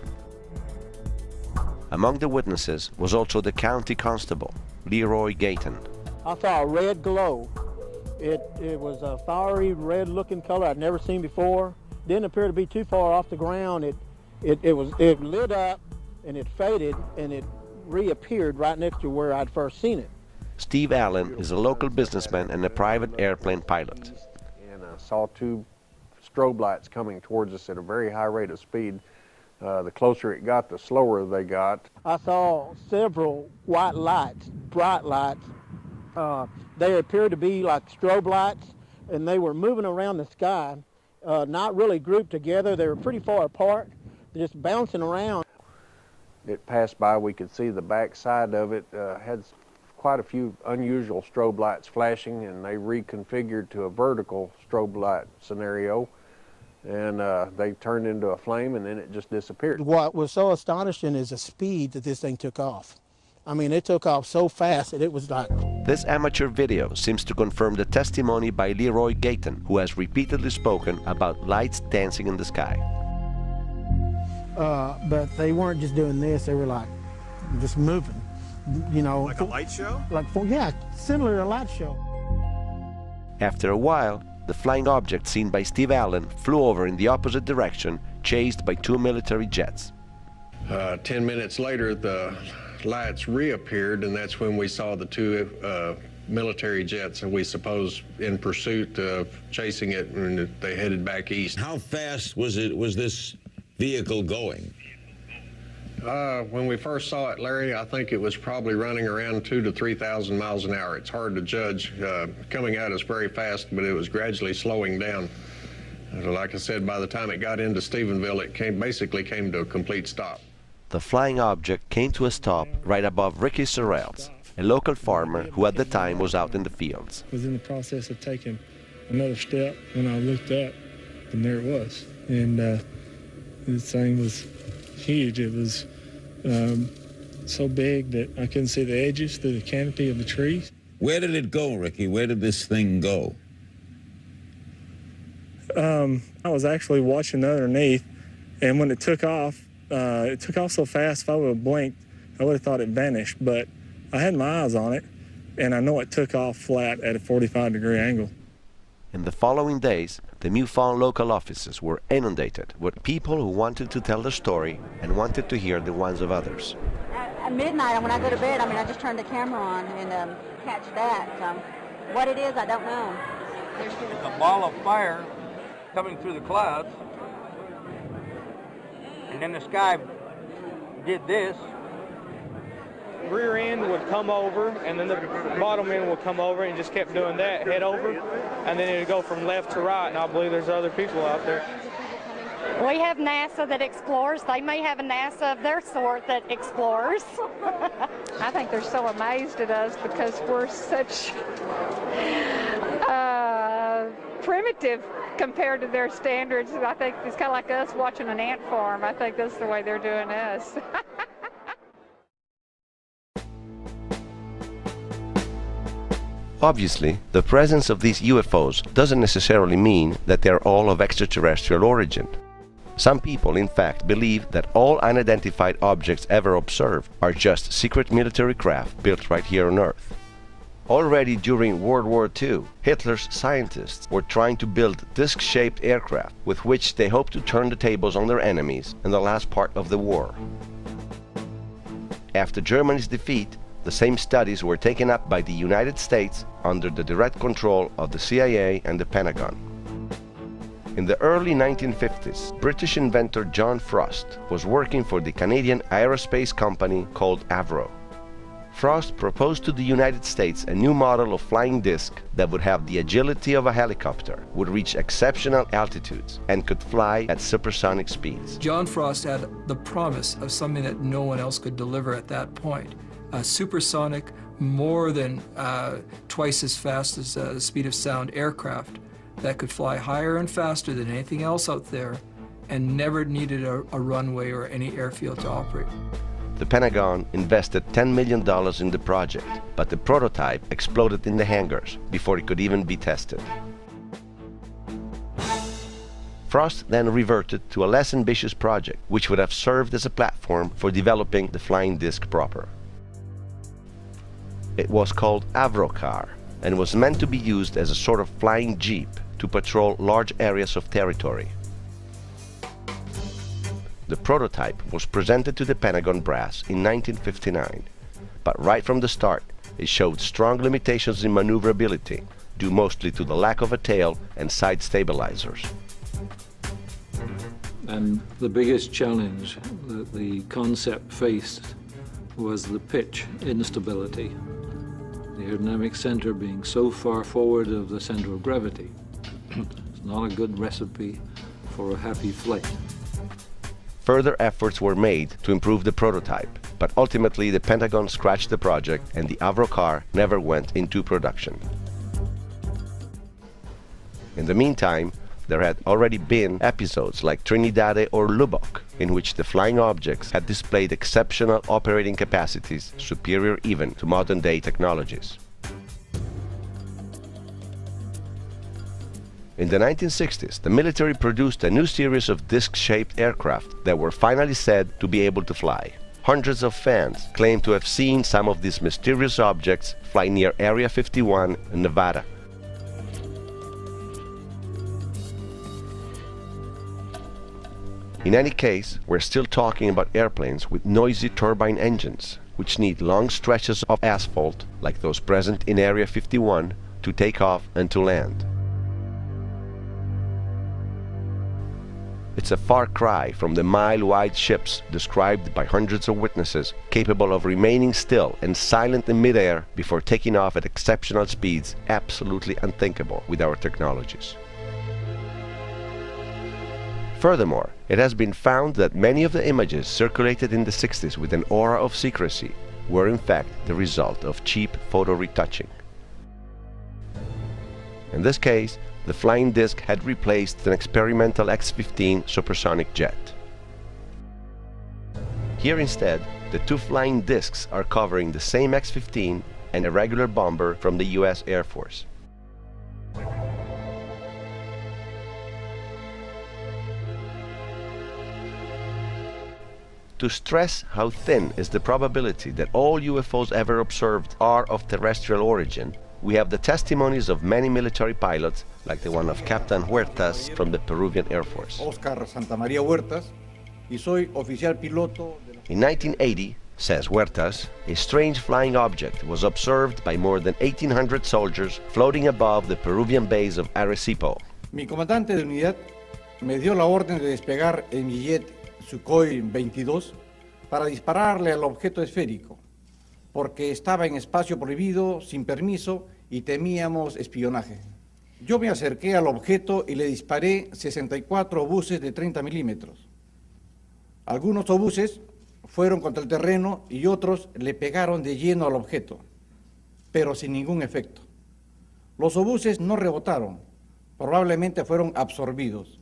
Among the witnesses was also the county constable, Leroy Gayton. I saw a red glow. It was a fiery red looking color I'd never seen before. Didn't appear to be too far off the ground. It lit up and it faded and it reappeared right next to where I'd first seen it. Steve Allen is a local businessman and a private airplane pilot. And I saw two strobe lights coming towards us at a very high rate of speed. The closer it got, the slower they got. I saw several white lights, bright lights. They appeared to be like strobe lights, and they were moving around the sky, not really grouped together. They were pretty far apart, just bouncing around. It passed by. We could see the back side of it had quite a few unusual strobe lights flashing, and they reconfigured to a vertical strobe light scenario, and they turned into a flame, and then it just disappeared. What was so astonishing is the speed that this thing took off. I mean, it took off so fast that it was like... This amateur video seems to confirm the testimony by Leroy Gayton, who has repeatedly spoken about lights dancing in the sky. But they weren't just doing this, they were like just moving, you know. Like a light show? Yeah, similar to a light show. After a while, the flying object seen by Steve Allen flew over in the opposite direction, chased by two military jets. 10 minutes later, the lights reappeared, and that's when we saw the two military jets, and we suppose in pursuit of chasing it, and they headed back east. How fast was this vehicle going? When we first saw it, Larry, I think it was probably running around 2,000 to 3,000 miles an hour. It's hard to judge. Coming at us very fast, but it was gradually slowing down. Like I said, by the time it got into Stephenville, it basically came to a complete stop. The flying object came to a stop right above Ricky Sorrell's, a local farmer who at the time was out in the fields. I was in the process of taking another step when I looked up, and there it was. And this thing was huge. It was so big that I couldn't see the edges through the canopy of the trees. Where did it go, Ricky? Where did this thing go? I was actually watching underneath, and when it took off so fast, if I would have blinked, I would have thought it vanished, but I had my eyes on it, and I know it took off flat at a 45-degree angle. In the following days, the MUFON local offices were inundated with people who wanted to tell their story and wanted to hear the ones of others. At midnight, when I go to bed, I just turn the camera on and catch that. What it is, I don't know. There's a ball of fire coming through the clouds, and then the sky did this. Rear end would come over, and then the bottom end would come over, and just kept doing that, head over, and then it would go from left to right, and I believe there's other people out there. We have NASA that explores. They may have a NASA of their sort that explores. I think they're so amazed at us because we're such primitive compared to their standards. I think it's kind of like us watching an ant farm. I think that's the way they're doing us. Obviously, the presence of these UFOs doesn't necessarily mean that they are all of extraterrestrial origin. Some people, in fact, believe that all unidentified objects ever observed are just secret military craft built right here on Earth. Already during World War II, Hitler's scientists were trying to build disc-shaped aircraft with which they hoped to turn the tables on their enemies in the last part of the war. After Germany's defeat, the same studies were taken up by the United States under the direct control of the CIA and the Pentagon. In the early 1950s, British inventor John Frost was working for the Canadian aerospace company called Avro. Frost proposed to the United States a new model of flying disc that would have the agility of a helicopter, would reach exceptional altitudes, and could fly at supersonic speeds. John Frost had the promise of something that no one else could deliver at that point. A supersonic, more than twice as fast as the speed of sound aircraft that could fly higher and faster than anything else out there and never needed a runway or any airfield to operate. The Pentagon invested $10 million in the project, but the prototype exploded in the hangars before it could even be tested. Frost then reverted to a less ambitious project, which would have served as a platform for developing the flying disc proper. It was called Avrocar and was meant to be used as a sort of flying jeep to patrol large areas of territory. The prototype was presented to the Pentagon brass in 1959, but right from the start it showed strong limitations in maneuverability, due mostly to the lack of a tail and side stabilizers. And the biggest challenge that the concept faced was the pitch instability, the aerodynamic center being so far forward of the center of gravity. It's not a good recipe for a happy flight. Further efforts were made to improve the prototype, but ultimately the Pentagon scratched the project and the Avrocar never went into production. In the meantime, there had already been episodes like Trinidad or Lubbock, in which the flying objects had displayed exceptional operating capacities, superior even to modern-day technologies. In the 1960s, the military produced a new series of disc-shaped aircraft that were finally said to be able to fly. Hundreds of fans claim to have seen some of these mysterious objects fly near Area 51 in Nevada. In any case, we're still talking about airplanes with noisy turbine engines, which need long stretches of asphalt, like those present in Area 51, to take off and to land. It's a far cry from the mile-wide ships described by hundreds of witnesses, capable of remaining still and silent in midair before taking off at exceptional speeds, absolutely unthinkable with our technologies. Furthermore, it has been found that many of the images circulated in the 60s with an aura of secrecy were in fact the result of cheap photo retouching. In this case, the flying disc had replaced an experimental X-15 supersonic jet. Here instead, the two flying discs are covering the same X-15 and a regular bomber from the US Air Force. To stress how thin is the probability that all UFOs ever observed are of terrestrial origin, we have the testimonies of many military pilots, like the one of Captain Huertas from the Peruvian Air Force. Oscar Santa María Huertas, y soy oficial piloto. In 1980, says Huertas, a strange flying object was observed by more than 1,800 soldiers floating above the Peruvian base of Arecibo. Mi comandante de unidad me dio la orden de despegar el mi jet Sukhoi 22 para dispararle al objeto esférico, porque estaba en espacio prohibido, sin permiso, y temíamos espionaje. Yo me acerqué al objeto y le disparé 64 obuses de 30 milímetros. Algunos obuses fueron contra el terreno y otros le pegaron de lleno al objeto, pero sin ningún efecto. Los obuses no rebotaron, probablemente fueron absorbidos.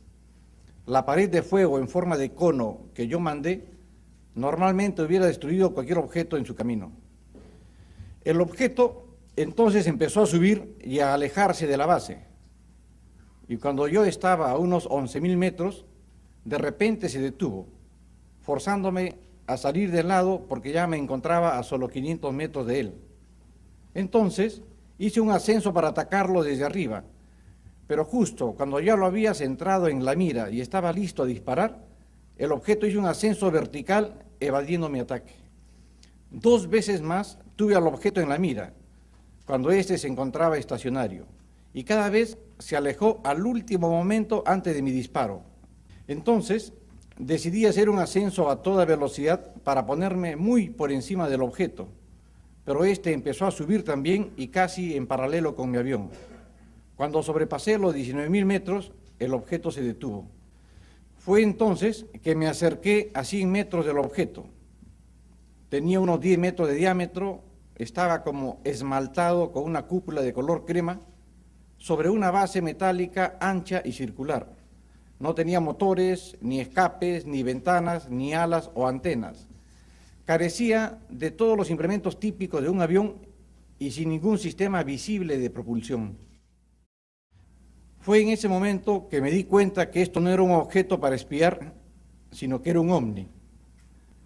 La pared de fuego en forma de cono que yo mandé normalmente hubiera destruido cualquier objeto en su camino. El objeto entonces empezó a subir y a alejarse de la base. Y cuando yo estaba a unos 11.000 metros, de repente se detuvo, forzándome a salir del lado porque ya me encontraba a solo 500 metros de él. Entonces hice un ascenso para atacarlo desde arriba, pero justo cuando ya lo había centrado en la mira y estaba listo a disparar, el objeto hizo un ascenso vertical evadiendo mi ataque. 2 veces más tuve al objeto en la mira, cuando éste se encontraba estacionario, y cada vez se alejó al último momento antes de mi disparo. Entonces decidí hacer un ascenso a toda velocidad para ponerme muy por encima del objeto, pero este empezó a subir también y casi en paralelo con mi avión. Cuando sobrepasé los 19.000 metros, el objeto se detuvo. Fue entonces que me acerqué a 100 metros del objeto. Tenía unos 10 metros de diámetro, estaba como esmaltado con una cúpula de color crema sobre una base metálica ancha y circular. No tenía motores, ni escapes, ni ventanas, ni alas o antenas. Carecía de todos los implementos típicos de un avión y sin ningún sistema visible de propulsión. Fue en ese momento que me di cuenta que esto no era un objeto para espiar, sino que era un ovni,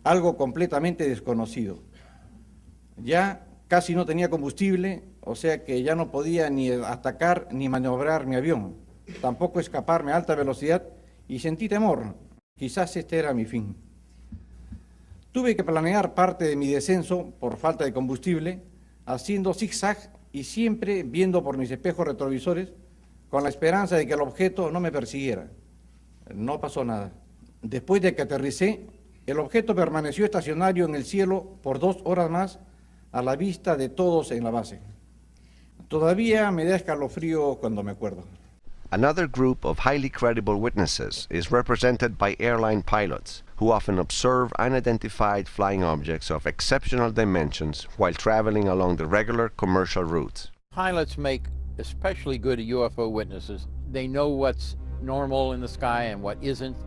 algo completamente desconocido. Ya casi no tenía combustible, o sea que ya no podía ni atacar ni maniobrar mi avión, tampoco escaparme a alta velocidad y sentí temor. Quizás este era mi fin. Tuve que planear parte de mi descenso por falta de combustible, haciendo zigzag y siempre viendo por mis espejos retrovisores con la esperanza de que el objeto no me persiguiera. No pasó nada. Después de que aterricé, el objeto permaneció estacionario en el cielo por 2 horas más a la vista de todos en la base. Todavía me da escalofrío cuando me acuerdo. Another group of highly credible witnesses is represented by airline pilots, who often observe unidentified flying objects of exceptional dimensions while traveling along the regular commercial routes. Pilots make especially good UFO witnesses. They know what's normal in the sky and what isn't.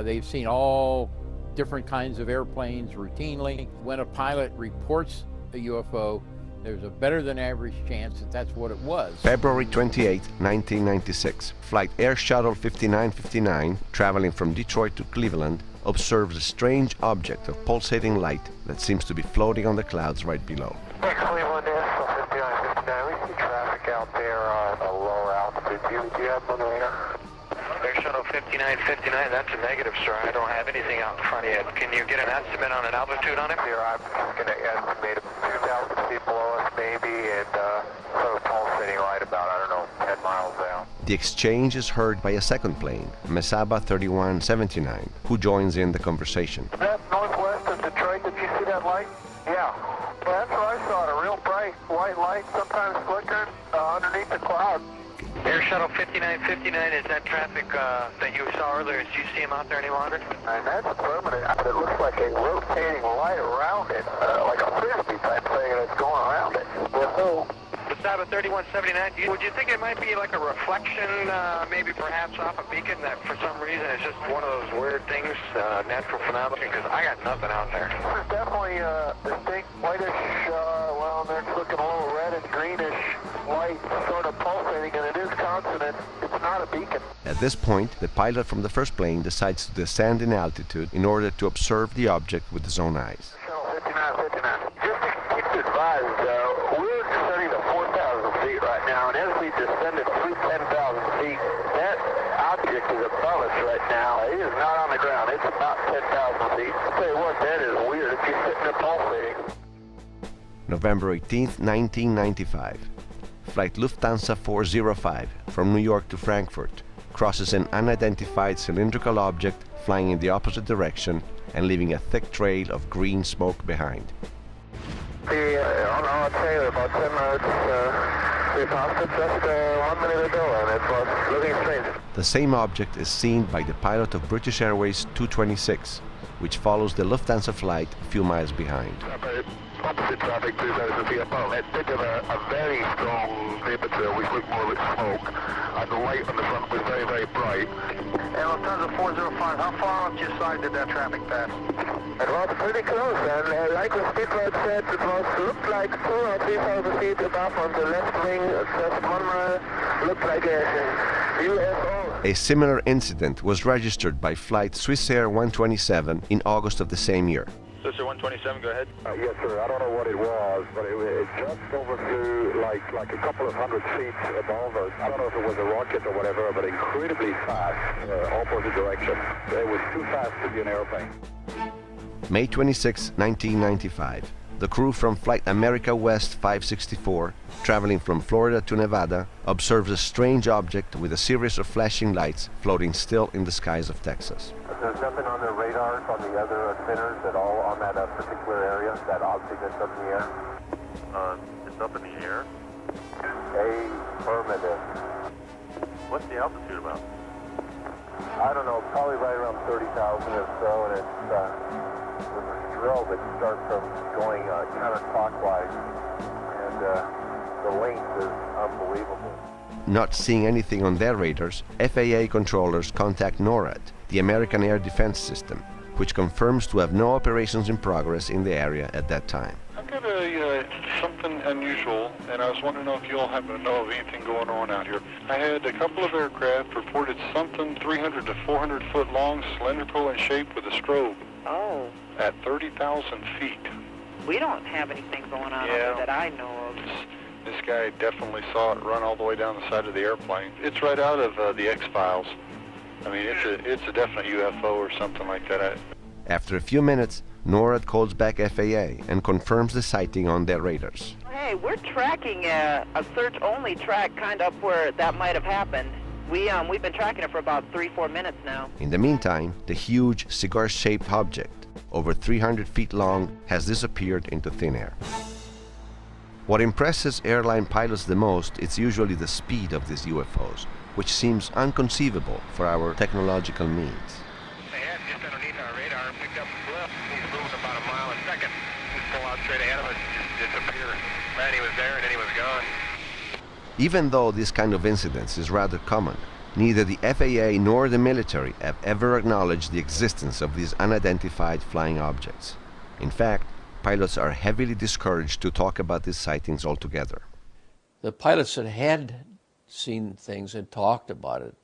They've seen all different kinds of airplanes routinely. When a pilot reports a UFO, there's a better than average chance that that's what it was. February 28, 1996, Flight Air Shuttle 5959, traveling from Detroit to Cleveland, observes a strange object of pulsating light that seems to be floating on the clouds right below. Cleveland Air Shuttle 5959, we see traffic out there at a lower altitude. Do you have one radar? Air Shuttle 5959, that's a negative, sir. I don't have anything out in front of you. Can you get an estimate on an altitude on it? Here, I'm going to estimate 2,000 feet below us, maybe, and sort of pulsating right about, I don't know, 10 miles out. The exchange is heard by a second plane, Mesaba 3179, who joins in the conversation. Is that northwest of Detroit? Did you see that light? Yeah. Well, that's what I saw, a real bright white light, sometimes flickering underneath the cloud. Air Shuttle 5959, is that traffic that you saw earlier? Do you see him out there any longer? And that's permanent, but it looks like a rotating light around it, like a frisbee type thing, and it's going around it. Well, the Sabbath 3179, would you think it might be like a reflection, maybe perhaps off a beacon that for some reason is just one of those weird things, natural phenomena? Because I got nothing out there. There's definitely a distinct whitish, well, there's looking a little reddish, greenish light sort of pulsating, and it is consonant. It's not a beacon. At this point, the pilot from the first plane decides to descend in altitude in order to observe the object with his own eyes. Shuttle 5959. Just to keep you advised, we're descending to 4,000 feet right now, and as we descended through 10,000 feet, that object is above us right now. It is not on the ground. It's about 10,000 feet. I'll tell you what, that is weird. It's just sitting there pulsating. November 18, 1995. Flight Lufthansa 405 from New York to Frankfurt crosses an unidentified cylindrical object flying in the opposite direction and leaving a thick trail of green smoke behind. On our tail, about 10 minutes, we passed it just 1 minute ago, and it was looking strange. The same object is seen by the pilot of British Airways 226, which follows the Lufthansa flight a few miles behind. Opposite traffic, 2,000 feet above. That bit of a very strong vapor trail, which looked more like smoke, and the light on the front was very, very bright. And Lufthansa 405, how far off your side did that traffic pass? It was pretty close, and like the speedbird said, it looked like 2,000 or 3,000 feet above on the left wing, just 1 mile, looked like a UFO. A similar incident was registered by flight Swissair 127 in August of the same year. Sir 127, go ahead. Yes, sir. I don't know what it was, but it just overflew like a couple of 100 feet above us. I don't know if it was a rocket or whatever, but incredibly fast, opposite direction. It was too fast to be an airplane. May 26, 1995. The crew from Flight America West 564, traveling from Florida to Nevada, observes a strange object with a series of flashing lights floating still in the skies of Texas. There's nothing on the radars on the other spinners at all on that particular area, that object that's up in the air? It's up in the air? Affirmative. What's the altitude about? I don't know, probably right around 30,000 or so, and it's there's a drill that starts from going counterclockwise, and the length is unbelievable. Not seeing anything on their radars, FAA controllers contact NORAD, the American Air Defense System, which confirms to have no operations in progress in the area at that time. I've got a something unusual, and I was wondering if you all happen to know of anything going on out here. I had a couple of aircraft reported something 300 to 400 foot long, cylindrical in shape with a strobe. Oh. At 30,000 feet. We don't have anything going on over that I know of. This guy definitely saw it run all the way down the side of the airplane. It's right out of the X-Files. I mean, it's a definite UFO or something like that. After a few minutes, NORAD calls back FAA and confirms the sighting on their radars. Hey, we're tracking a search-only track kind of where that might have happened. We've been tracking it for about 3-4 minutes now. In the meantime, the huge cigar-shaped object, over 300 feet long, has disappeared into thin air. What impresses airline pilots the most is usually the speed of these UFOs, which seems inconceivable for our technological means. Just underneath our radar, picked up a blip. He's moving about a mile a second. Just pull out straight ahead of us, just disappear. Man, he was there and then he was gone. Even though this kind of incidence is rather common, neither the FAA nor the military have ever acknowledged the existence of these unidentified flying objects. In fact, pilots are heavily discouraged to talk about these sightings altogether. The pilots that had seen things and talked about it,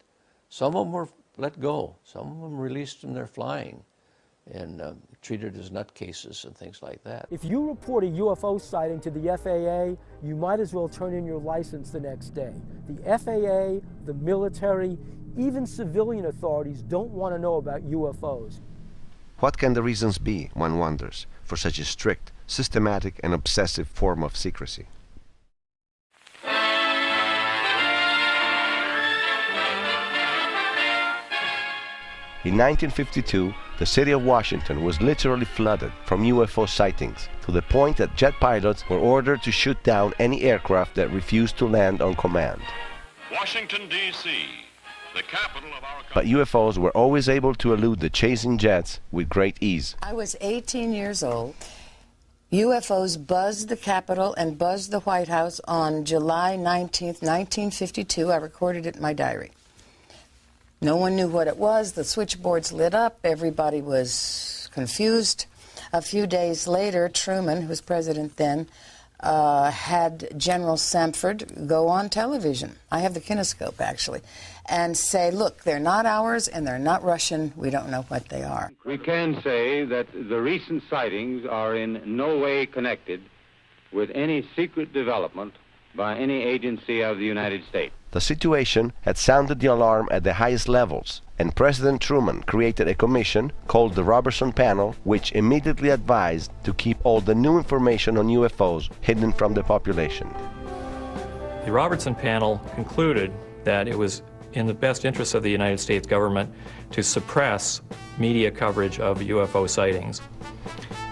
some of them were let go, some of them released from their flying and treated as nutcases and things like that. If you report a UFO sighting to the FAA, you might as well turn in your license the next day. The FAA, the military, even civilian authorities don't want to know about UFOs. What can the reasons be, one wonders, for such a strict, systematic, and obsessive form of secrecy? In 1952, the city of Washington was literally flooded from UFO sightings, to the point that jet pilots were ordered to shoot down any aircraft that refused to land on command. Washington, D.C., the capital of our country. But UFOs were always able to elude the chasing jets with great ease. I was 18 years old. UFOs buzzed the Capitol and buzzed the White House on July 19th, 1952. I recorded it in my diary. No one knew what it was. The switchboards lit up. Everybody was confused. A few days later, Truman, who was president then, had General Samford go on television. I have the kinescope, actually, and say, look, they're not ours and they're not Russian. We don't know what they are. We can say that the recent sightings are in no way connected with any secret development by any agency of the United States. The situation had sounded the alarm at the highest levels, and President Truman created a commission called the Robertson Panel, which immediately advised to keep all the new information on UFOs hidden from the population. The Robertson Panel concluded that it was in the best interest of the United States government to suppress media coverage of UFO sightings.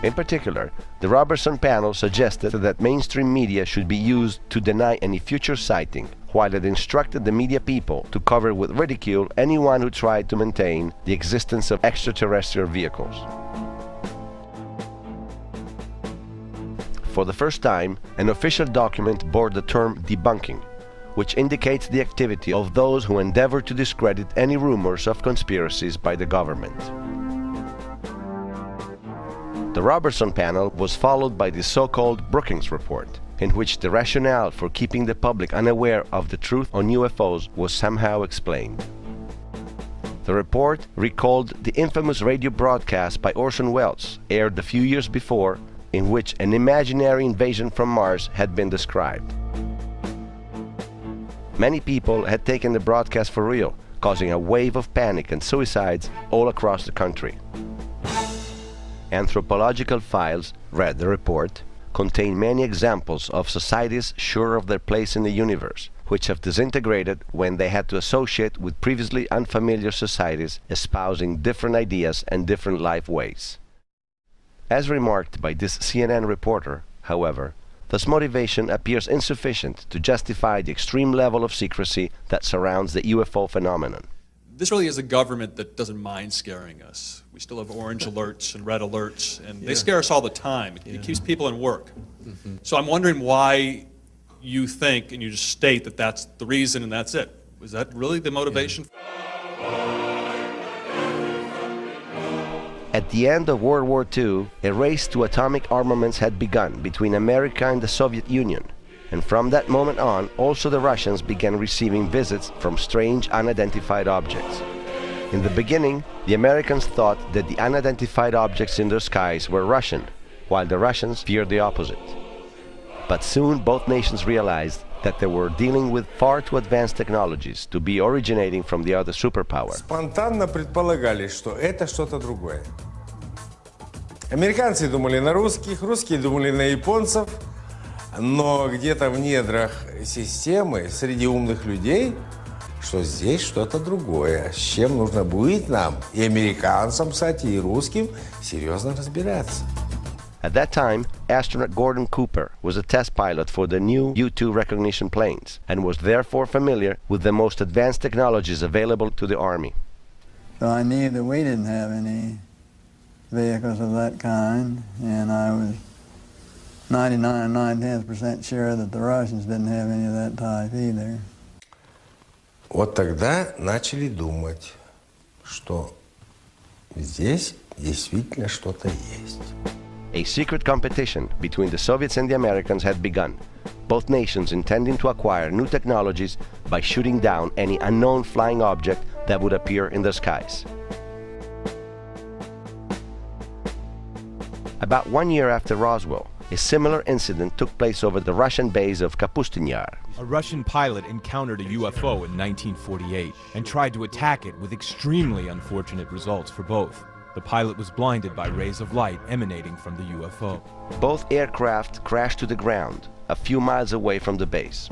In particular, the Robertson Panel suggested that mainstream media should be used to deny any future sighting, while it instructed the media people to cover with ridicule anyone who tried to maintain the existence of extraterrestrial vehicles. For the first time, an official document bore the term debunking, which indicates the activity of those who endeavor to discredit any rumors of conspiracies by the government. The Robertson Panel was followed by the so-called Brookings Report, in which the rationale for keeping the public unaware of the truth on UFOs was somehow explained. The report recalled the infamous radio broadcast by Orson Welles, aired a few years before, in which an imaginary invasion from Mars had been described. Many people had taken the broadcast for real, causing a wave of panic and suicides all across the country. Anthropological files, read the report, contain many examples of societies sure of their place in the universe, which have disintegrated when they had to associate with previously unfamiliar societies espousing different ideas and different life ways. As remarked by this CNN reporter, however, this motivation appears insufficient to justify the extreme level of secrecy that surrounds the UFO phenomenon. This really is a government that doesn't mind scaring us. We still have orange alerts and red alerts, and they scare us all the time. It keeps people in work. So I'm wondering why you think, and you just state that that's the reason and that's it. Was that really the motivation? At the end of World War II, a race to atomic armaments had begun between America and the Soviet Union. And from that moment on, also the Russians began receiving visits from strange unidentified objects. In the beginning, the Americans thought that the unidentified objects in their skies were Russian, while the Russians feared the opposite. But soon both nations realized that they were dealing with far too advanced technologies to be originating from the other superpower. Спонтанно предполагали, что это что-то другое. Американцы думали на русских, русские думали на японцев, но где-то в недрах системы, среди умных людей, что здесь что-то другое, с чем нужно будет нам, и американцам, кстати, и русским, серьезно разбираться. At that time, astronaut Gordon Cooper was a test pilot for the new U-2 recognition planes and was therefore familiar with the most advanced technologies available to the Army. So I knew that we didn't have any vehicles of that kind, and I was 99 9/10% sure that the Russians didn't have any of that type either. Вот тогда начали думать, что здесь действительно что-то есть. A secret competition between the Soviets and the Americans had begun, both nations intending to acquire new technologies by shooting down any unknown flying object that would appear in the skies. About 1 year after Roswell, a similar incident took place over the Russian base of Kapustin Yar. A Russian pilot encountered a UFO in 1948 and tried to attack it with extremely unfortunate results for both. The pilot was blinded by rays of light emanating from the UFO. Both aircraft crashed to the ground, a few miles away from the base.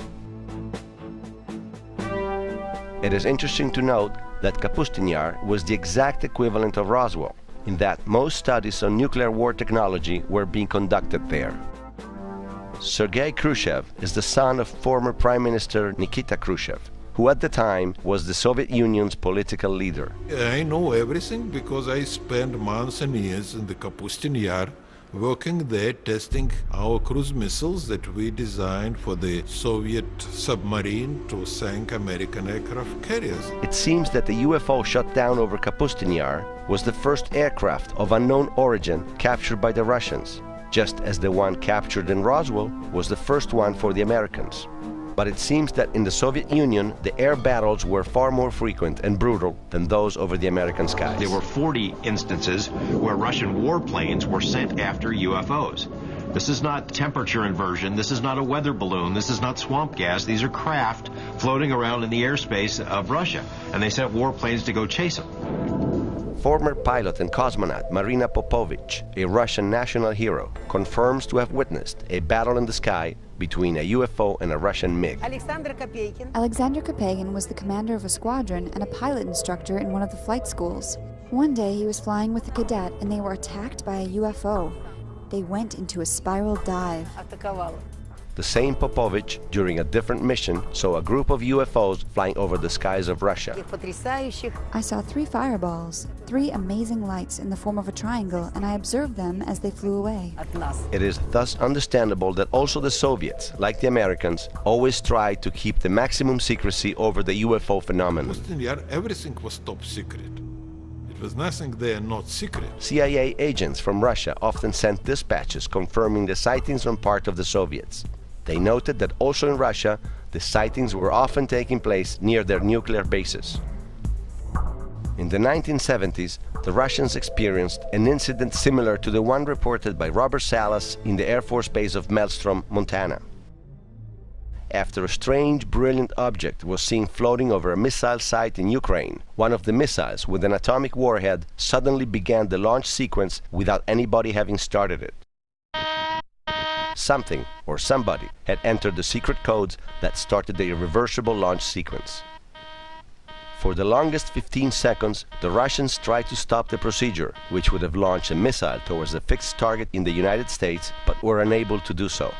It is interesting to note that Kapustin Yar was the exact equivalent of Roswell, in that most studies on nuclear war technology were being conducted there. Sergei Khrushchev is the son of former Prime Minister Nikita Khrushchev, who at the time was the Soviet Union's political leader. I know everything because I spent months and years in the Kapustin Yar, working there testing our cruise missiles that we designed for the Soviet submarine to sink American aircraft carriers. It seems that the UFO shot down over Kapustin Yar was the first aircraft of unknown origin captured by the Russians, just as the one captured in Roswell was the first one for the Americans. But it seems that in the Soviet Union, the air battles were far more frequent and brutal than those over the American skies. There were 40 instances where Russian warplanes were sent after UFOs. This is not temperature inversion, this is not a weather balloon, this is not swamp gas, these are craft floating around in the airspace of Russia, and they sent warplanes to go chase them. Former pilot and cosmonaut Marina Popovich, a Russian national hero, confirms to have witnessed a battle in the sky between a UFO and a Russian MiG. Alexander Kapegin was the commander of a squadron and a pilot instructor in one of the flight schools. One day he was flying with a cadet and they were attacked by a UFO. They went into a spiral dive. The same Popovich, during a different mission, saw a group of UFOs flying over the skies of Russia. I saw 3 fireballs, 3 amazing lights in the form of a triangle, and I observed them as they flew away. It is thus understandable that also the Soviets, like the Americans, always tried to keep the maximum secrecy over the UFO phenomenon. Everything was top secret. It was nothing there not secret. CIA agents from Russia often sent dispatches confirming the sightings on part of the Soviets. They noted that also in Russia, the sightings were often taking place near their nuclear bases. In the 1970s, the Russians experienced an incident similar to the one reported by Robert Salas in the Air Force base of Maelstrom, Montana. After a strange, brilliant object was seen floating over a missile site in Ukraine, one of the missiles with an atomic warhead suddenly began the launch sequence without anybody having started it. Something or somebody had entered the secret codes that started the irreversible launch sequence. For the longest 15 seconds, the Russians tried to stop the procedure, which would have launched a missile towards a fixed target in the United States, but were unable to do so.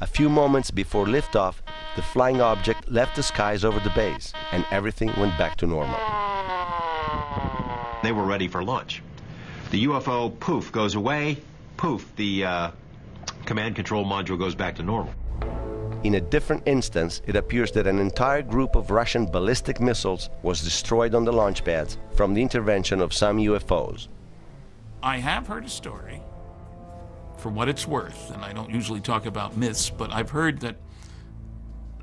A few moments before liftoff, the flying object left the skies over the base, and everything went back to normal. They were ready for launch. The UFO, poof, goes away. Poof, the command control module goes back to normal. In a different instance, it appears that an entire group of Russian ballistic missiles was destroyed on the launch pads from the intervention of some UFOs. I have heard a story, for what it's worth, and I don't usually talk about myths, but I've heard that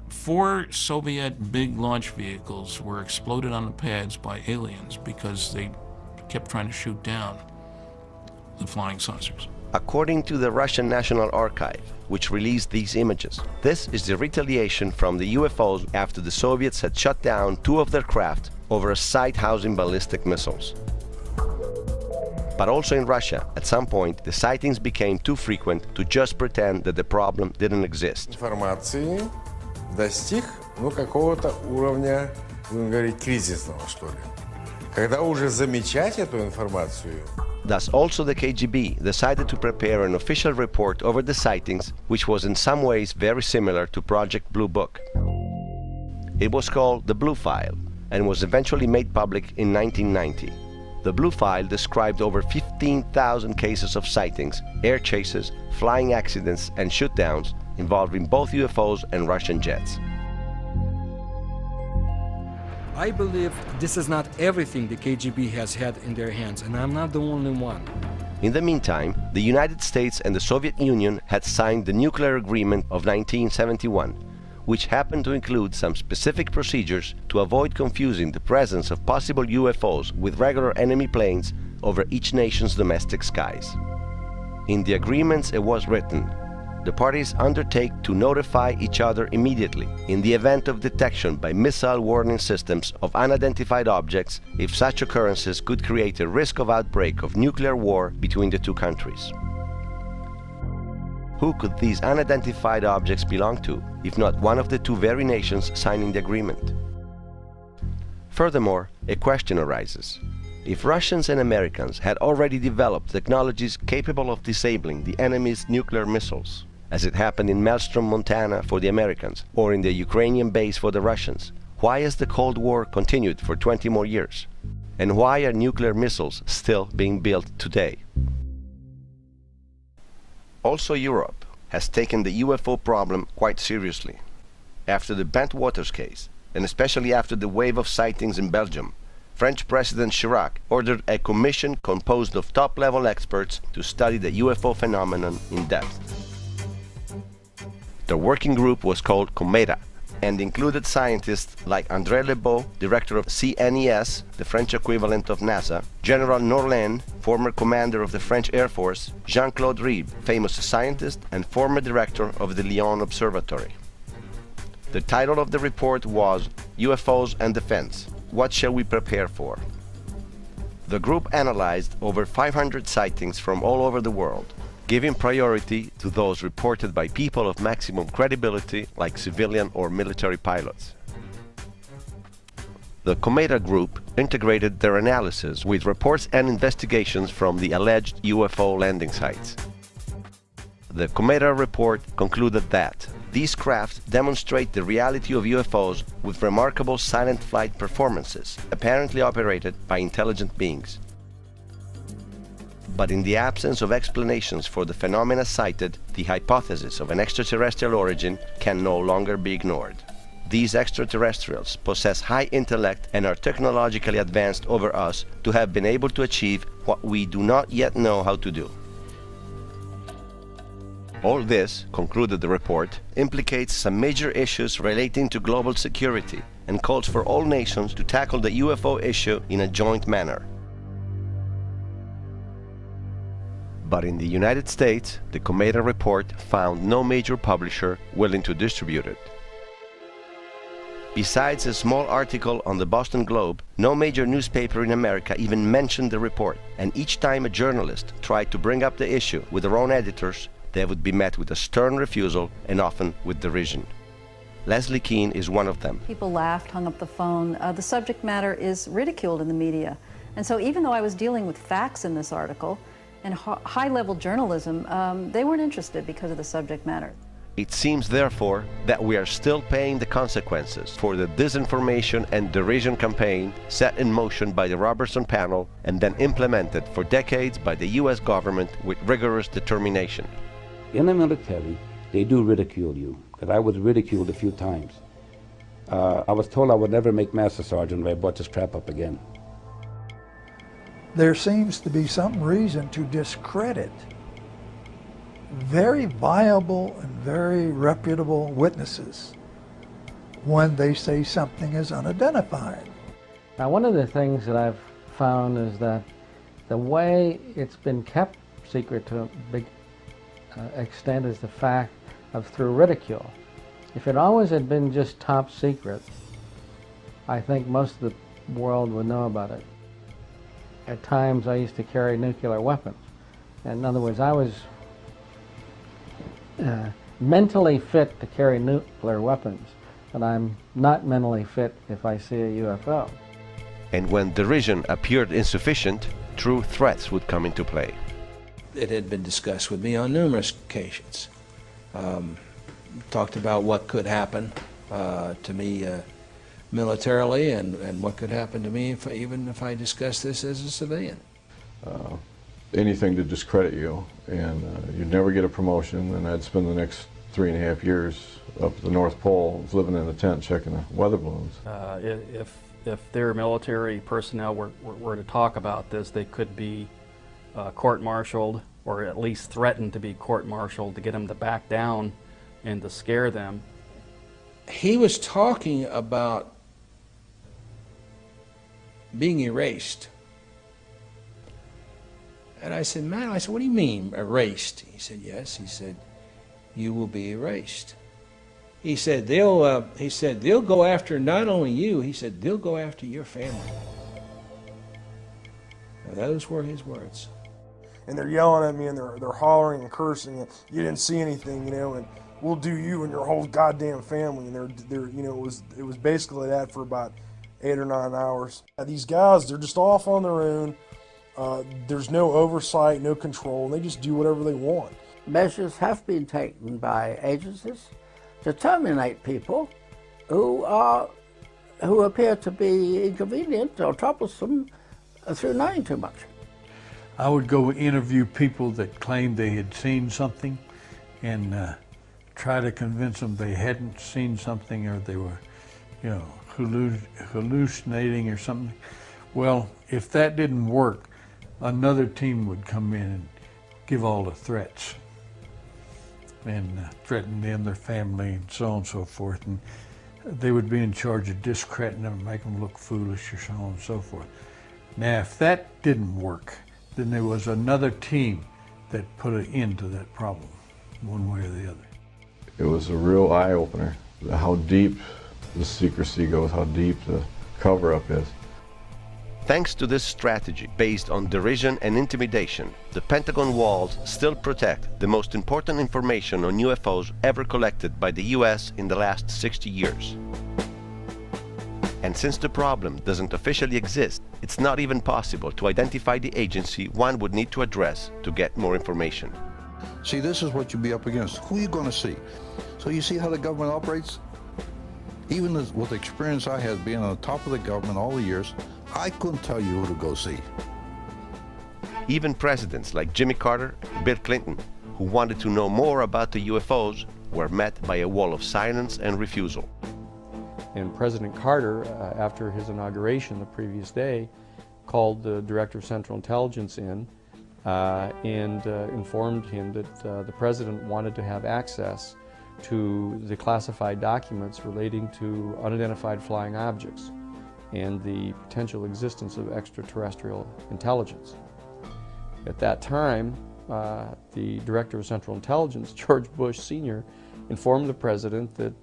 4 Soviet big launch vehicles were exploded on the pads by aliens because they kept trying to shoot down the flying saucers. According to the Russian National Archive, which released these images, this is the retaliation from the UFOs after the Soviets had shut down 2 of their craft over a site housing ballistic missiles. But also in Russia, at some point, the sightings became too frequent to just pretend that the problem didn't exist. Информации достиг, какого-то уровня, будем говорить, кризисного, что ли. Когда уже замечать эту информацию. Thus, also the KGB decided to prepare an official report over the sightings, which was in some ways very similar to Project Blue Book. It was called the Blue File and was eventually made public in 1990. The Blue File described over 15,000 cases of sightings, air chases, flying accidents, and shootdowns involving both UFOs and Russian jets. I believe this is not everything the KGB has had in their hands, and I'm not the only one. In the meantime, the United States and the Soviet Union had signed the Nuclear Agreement of 1971, which happened to include some specific procedures to avoid confusing the presence of possible UFOs with regular enemy planes over each nation's domestic skies. In the agreements it was written, the parties undertake to notify each other immediately in the event of detection by missile warning systems of unidentified objects if such occurrences could create a risk of outbreak of nuclear war between the 2 countries. Who could these unidentified objects belong to, if not one of the 2 very nations signing the agreement? Furthermore, a question arises. If Russians and Americans had already developed technologies capable of disabling the enemy's nuclear missiles, as it happened in Maelstrom, Montana for the Americans, or in the Ukrainian base for the Russians, why has the Cold War continued for 20 more years? And why are nuclear missiles still being built today? Also, Europe has taken the UFO problem quite seriously. After the Bentwaters case, and especially after the wave of sightings in Belgium, French President Chirac ordered a commission composed of top-level experts to study the UFO phenomenon in depth. The working group was called Cometa and included scientists like André Lebeau, director of CNES, the French equivalent of NASA, General Norlin, former commander of the French Air Force, Jean-Claude Ribes, famous scientist and former director of the Lyon Observatory. The title of the report was UFOs and Defense. What shall we prepare for? The group analyzed over 500 sightings from all over the world, giving priority to those reported by people of maximum credibility like civilian or military pilots. The Cometa group integrated their analysis with reports and investigations from the alleged UFO landing sites. The Cometa report concluded that these craft demonstrate the reality of UFOs with remarkable silent flight performances, apparently operated by intelligent beings. But in the absence of explanations for the phenomena cited, the hypothesis of an extraterrestrial origin can no longer be ignored. These extraterrestrials possess high intellect and are technologically advanced over us to have been able to achieve what we do not yet know how to do. All this, concluded the report, implicates some major issues relating to global security and calls for all nations to tackle the UFO issue in a joint manner. But in the United States, the Cometa report found no major publisher willing to distribute it. Besides a small article on the Boston Globe, no major newspaper in America even mentioned the report, and each time a journalist tried to bring up the issue with their own editors, they would be met with a stern refusal and often with derision. Leslie Keene is one of them. People laughed, hung up the phone. The subject matter is ridiculed in the media. And so even though I was dealing with facts in this article and high-level journalism, they weren't interested because of the subject matter. It seems, therefore, that we are still paying the consequences for the disinformation and derision campaign set in motion by the Robertson panel and then implemented for decades by the U.S. government with rigorous determination. In the military, they do ridicule you that I was ridiculed a few times. I was told I would never make Master Sergeant if I brought this crap up again. There seems to be some reason to discredit very viable and very reputable witnesses when they say something is unidentified. Now, one of the things that I've found is that the way it's been kept secret to a big extent is the fact of through ridicule. If it always had been just top secret, I think most of the world would know about it. At times I used to carry nuclear weapons. And in other words, I was mentally fit to carry nuclear weapons, but I'm not mentally fit if I see a UFO. And when derision appeared insufficient, true threats would come into play. It had been discussed with me on numerous occasions. Talked about what could happen to me militarily and what could happen to me even if I discussed this as a civilian. Anything to discredit you, and you'd never get a promotion, and I'd spend the next 3.5 years up at the North Pole living in a tent checking the weather balloons. If their military personnel were to talk about this, they could be court-martialed, or at least threatened to be court-martialed to get them to back down and to scare them. He was talking about being erased. And I said, man, what do you mean erased? He said, yes. He said, you will be erased. He said, they'll go after not only you, he said, they'll go after your family. Now, those were his words. And they're yelling at me, and they're hollering and cursing, and you didn't see anything, you know, and we'll do you and your whole goddamn family. And they're you know, it was basically that for about 8 or 9 hours. These guys, they're just off on their own. There's no oversight, no control, and they just do whatever they want. Measures have been taken by agencies to terminate people who appear to be inconvenient or troublesome through knowing too much. I would go interview people that claimed they had seen something and try to convince them they hadn't seen something, or they were, you know, hallucinating or something. Well, if that didn't work, another team would come in and give all the threats and threaten them, their family, and so on and so forth. And they would be in charge of discrediting them and make them look foolish or so on and so forth. Now, if that didn't work, then there was another team that put an end to that problem, one way or the other. It was a real eye-opener, how deep the secrecy goes, how deep the cover-up is. Thanks to this strategy based on derision and intimidation, the Pentagon walls still protect the most important information on UFOs ever collected by the US in the last 60 years. And since the problem doesn't officially exist, it's not even possible to identify the agency one would need to address to get more information. See, this is what you'd be up against. Who are you going to see? So you see how the government operates? Even with the experience I had being on the top of the government all the years, I couldn't tell you who to go see. Even presidents like Jimmy Carter and Bill Clinton, who wanted to know more about the UFOs, were met by a wall of silence and refusal. And President Carter, after his inauguration the previous day, called the Director of Central Intelligence in and informed him that the President wanted to have access to the classified documents relating to unidentified flying objects and the potential existence of extraterrestrial intelligence. At that time, the Director of Central Intelligence, George Bush Sr., informed the President that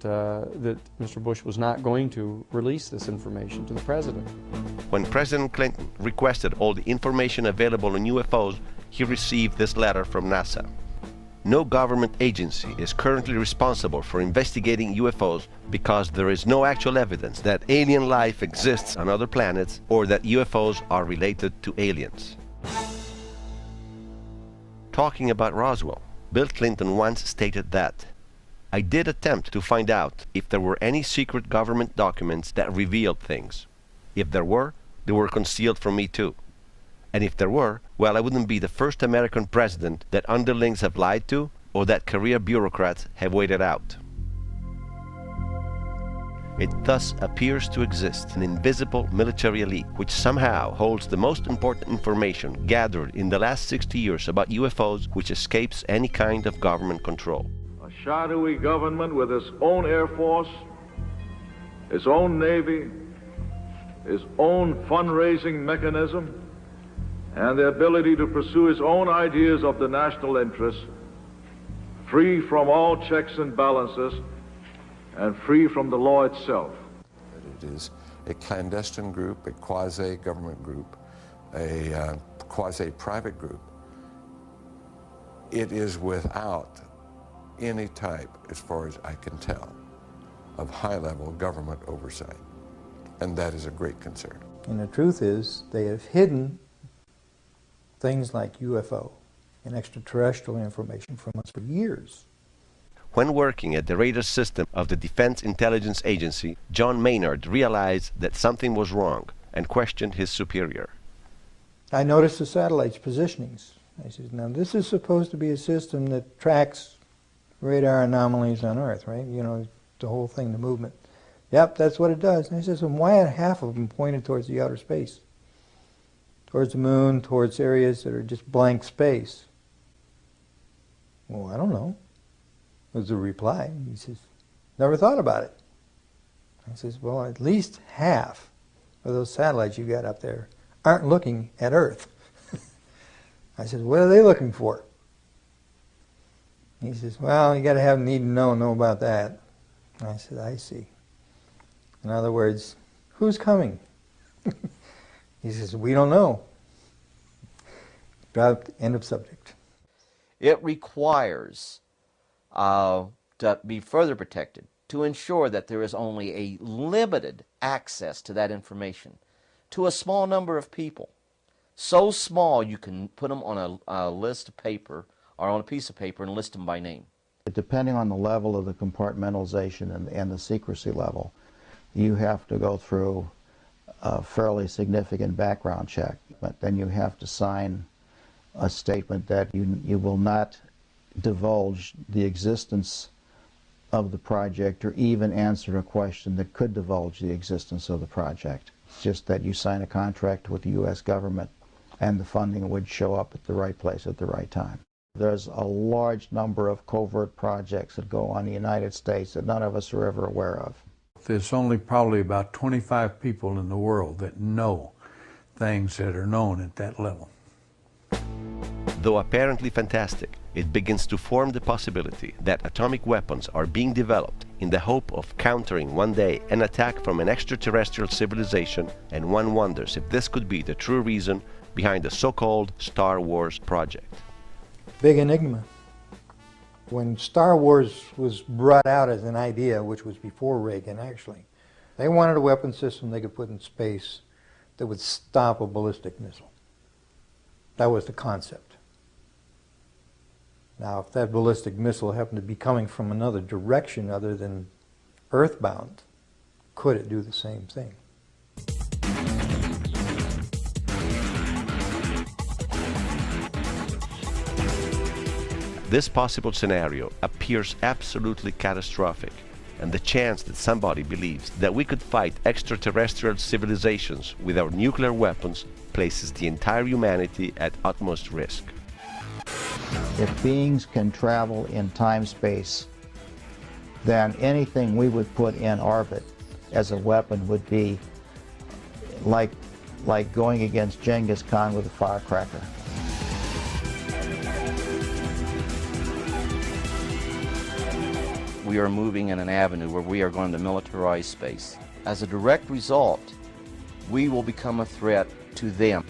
Mr. Bush was not going to release this information to the President. When President Clinton requested all the information available on UFOs, he received this letter from NASA. No government agency is currently responsible for investigating UFOs because there is no actual evidence that alien life exists on other planets or that UFOs are related to aliens. Talking about Roswell, Bill Clinton once stated that, "I did attempt to find out if there were any secret government documents that revealed things. If there were, they were concealed from me too. And if there were, well, I wouldn't be the first American president that underlings have lied to or that career bureaucrats have waited out." It thus appears to exist an invisible military elite which somehow holds the most important information gathered in the last 60 years about UFOs, which escapes any kind of government control. A shadowy government with its own Air Force, its own Navy, its own fundraising mechanism, and the ability to pursue its own ideas of the national interest, free from all checks and balances, and free from the law itself. It is a clandestine group, a quasi-government group, a quasi-private group. It is without any type, as far as I can tell, of high-level government oversight. And that is a great concern. And the truth is, they have hidden things like UFO and extraterrestrial information from us for years. When working at the radar system of the Defense Intelligence Agency, John Maynard realized that something was wrong and questioned his superior. I noticed the satellite's positionings. I said, now this is supposed to be a system that tracks radar anomalies on Earth, right? You know, the whole thing, the movement. Yep, that's what it does. And I said, so why are half of them pointed towards the outer space? Towards the moon, towards areas that are just blank space? Well, I don't know, was the reply. He says, never thought about it. I says, well, at least half of those satellites you got up there aren't looking at Earth. I said, what are they looking for? He says, well, you got to need to know about that. I said, I see. In other words, who's coming? He says, we don't know. Dropped, end of subject. It requires to be further protected to ensure that there is only a limited access to that information to a small number of people. So small you can put them on a list of paper or on a piece of paper and list them by name. Depending on the level of the compartmentalization and the secrecy level, you have to go through a fairly significant background check. But then you have to sign a statement that you will not divulge the existence of the project or even answer a question that could divulge the existence of the project. It's just that you sign a contract with the U.S. government and the funding would show up at the right place at the right time. There's a large number of covert projects that go on in the United States that none of us are ever aware of. There's only probably about 25 people in the world that know things that are known at that level. Though apparently fantastic, it begins to form the possibility that atomic weapons are being developed in the hope of countering one day an attack from an extraterrestrial civilization, and one wonders if this could be the true reason behind the so-called Star Wars project. Big enigma. When Star Wars was brought out as an idea, which was before Reagan actually, they wanted a weapon system they could put in space that would stop a ballistic missile. That was the concept. Now, if that ballistic missile happened to be coming from another direction other than earthbound, could it do the same thing? This possible scenario appears absolutely catastrophic, and the chance that somebody believes that we could fight extraterrestrial civilizations with our nuclear weapons places the entire humanity at utmost risk. If beings can travel in time-space, then anything we would put in orbit as a weapon would be like going against Genghis Khan with a firecracker. We are moving in an avenue where we are going to militarize space. As a direct result, we will become a threat to them.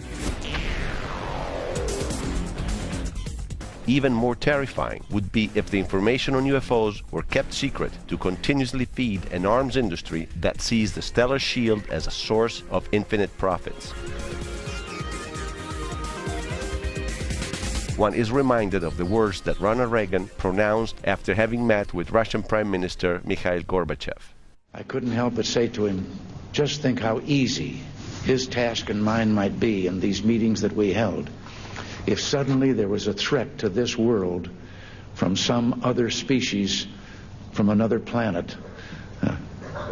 Even more terrifying would be if the information on UFOs were kept secret to continuously feed an arms industry that sees the stellar shield as a source of infinite profits. One is reminded of the words that Ronald Reagan pronounced after having met with Russian Prime Minister Mikhail Gorbachev. I couldn't help but say to him, just think how easy his task and mine might be in these meetings that we held if suddenly there was a threat to this world from some other species from another planet.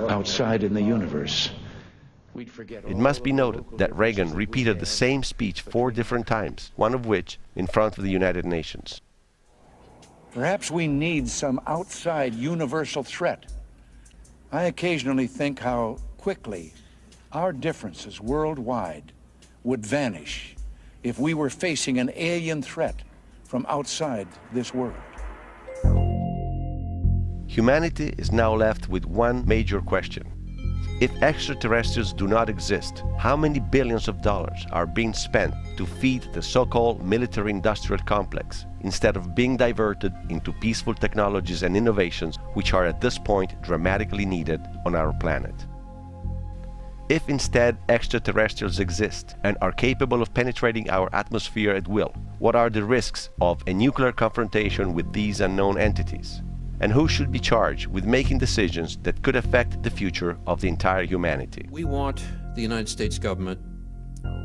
outside in the universe. It must be noted that Reagan repeated the same speech 4 different times, one of which in front of the United Nations. Perhaps we need some outside universal threat. I occasionally think how quickly our differences worldwide would vanish if we were facing an alien threat from outside this world. Humanity is now left with one major question. If extraterrestrials do not exist, how many billions of dollars are being spent to feed the so-called military-industrial complex instead of being diverted into peaceful technologies and innovations which are at this point dramatically needed on our planet? If instead extraterrestrials exist and are capable of penetrating our atmosphere at will, what are the risks of a nuclear confrontation with these unknown entities? And who should be charged with making decisions that could affect the future of the entire humanity? We want the United States government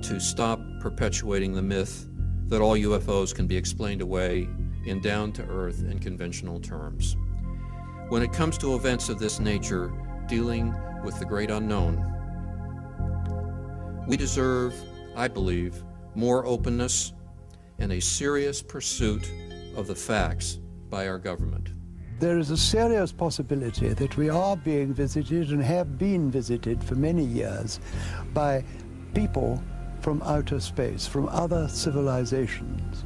to stop perpetuating the myth that all UFOs can be explained away in down-to-earth and conventional terms. When it comes to events of this nature, dealing with the great unknown, we deserve, I believe, more openness and a serious pursuit of the facts by our government. There is a serious possibility that we are being visited and have been visited for many years by people from outer space, from other civilizations,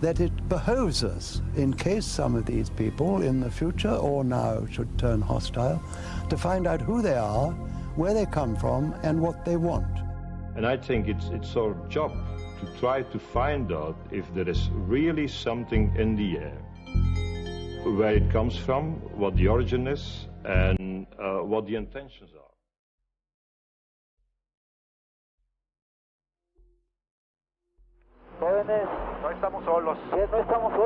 that it behoves us, in case some of these people in the future or now should turn hostile, to find out who they are, where they come from, and what they want. And I think it's our job to try to find out if there is really something in the air, where it comes from, what the origin is, and what the intentions are. Jóvenes, no estamos solos. No estamos solos.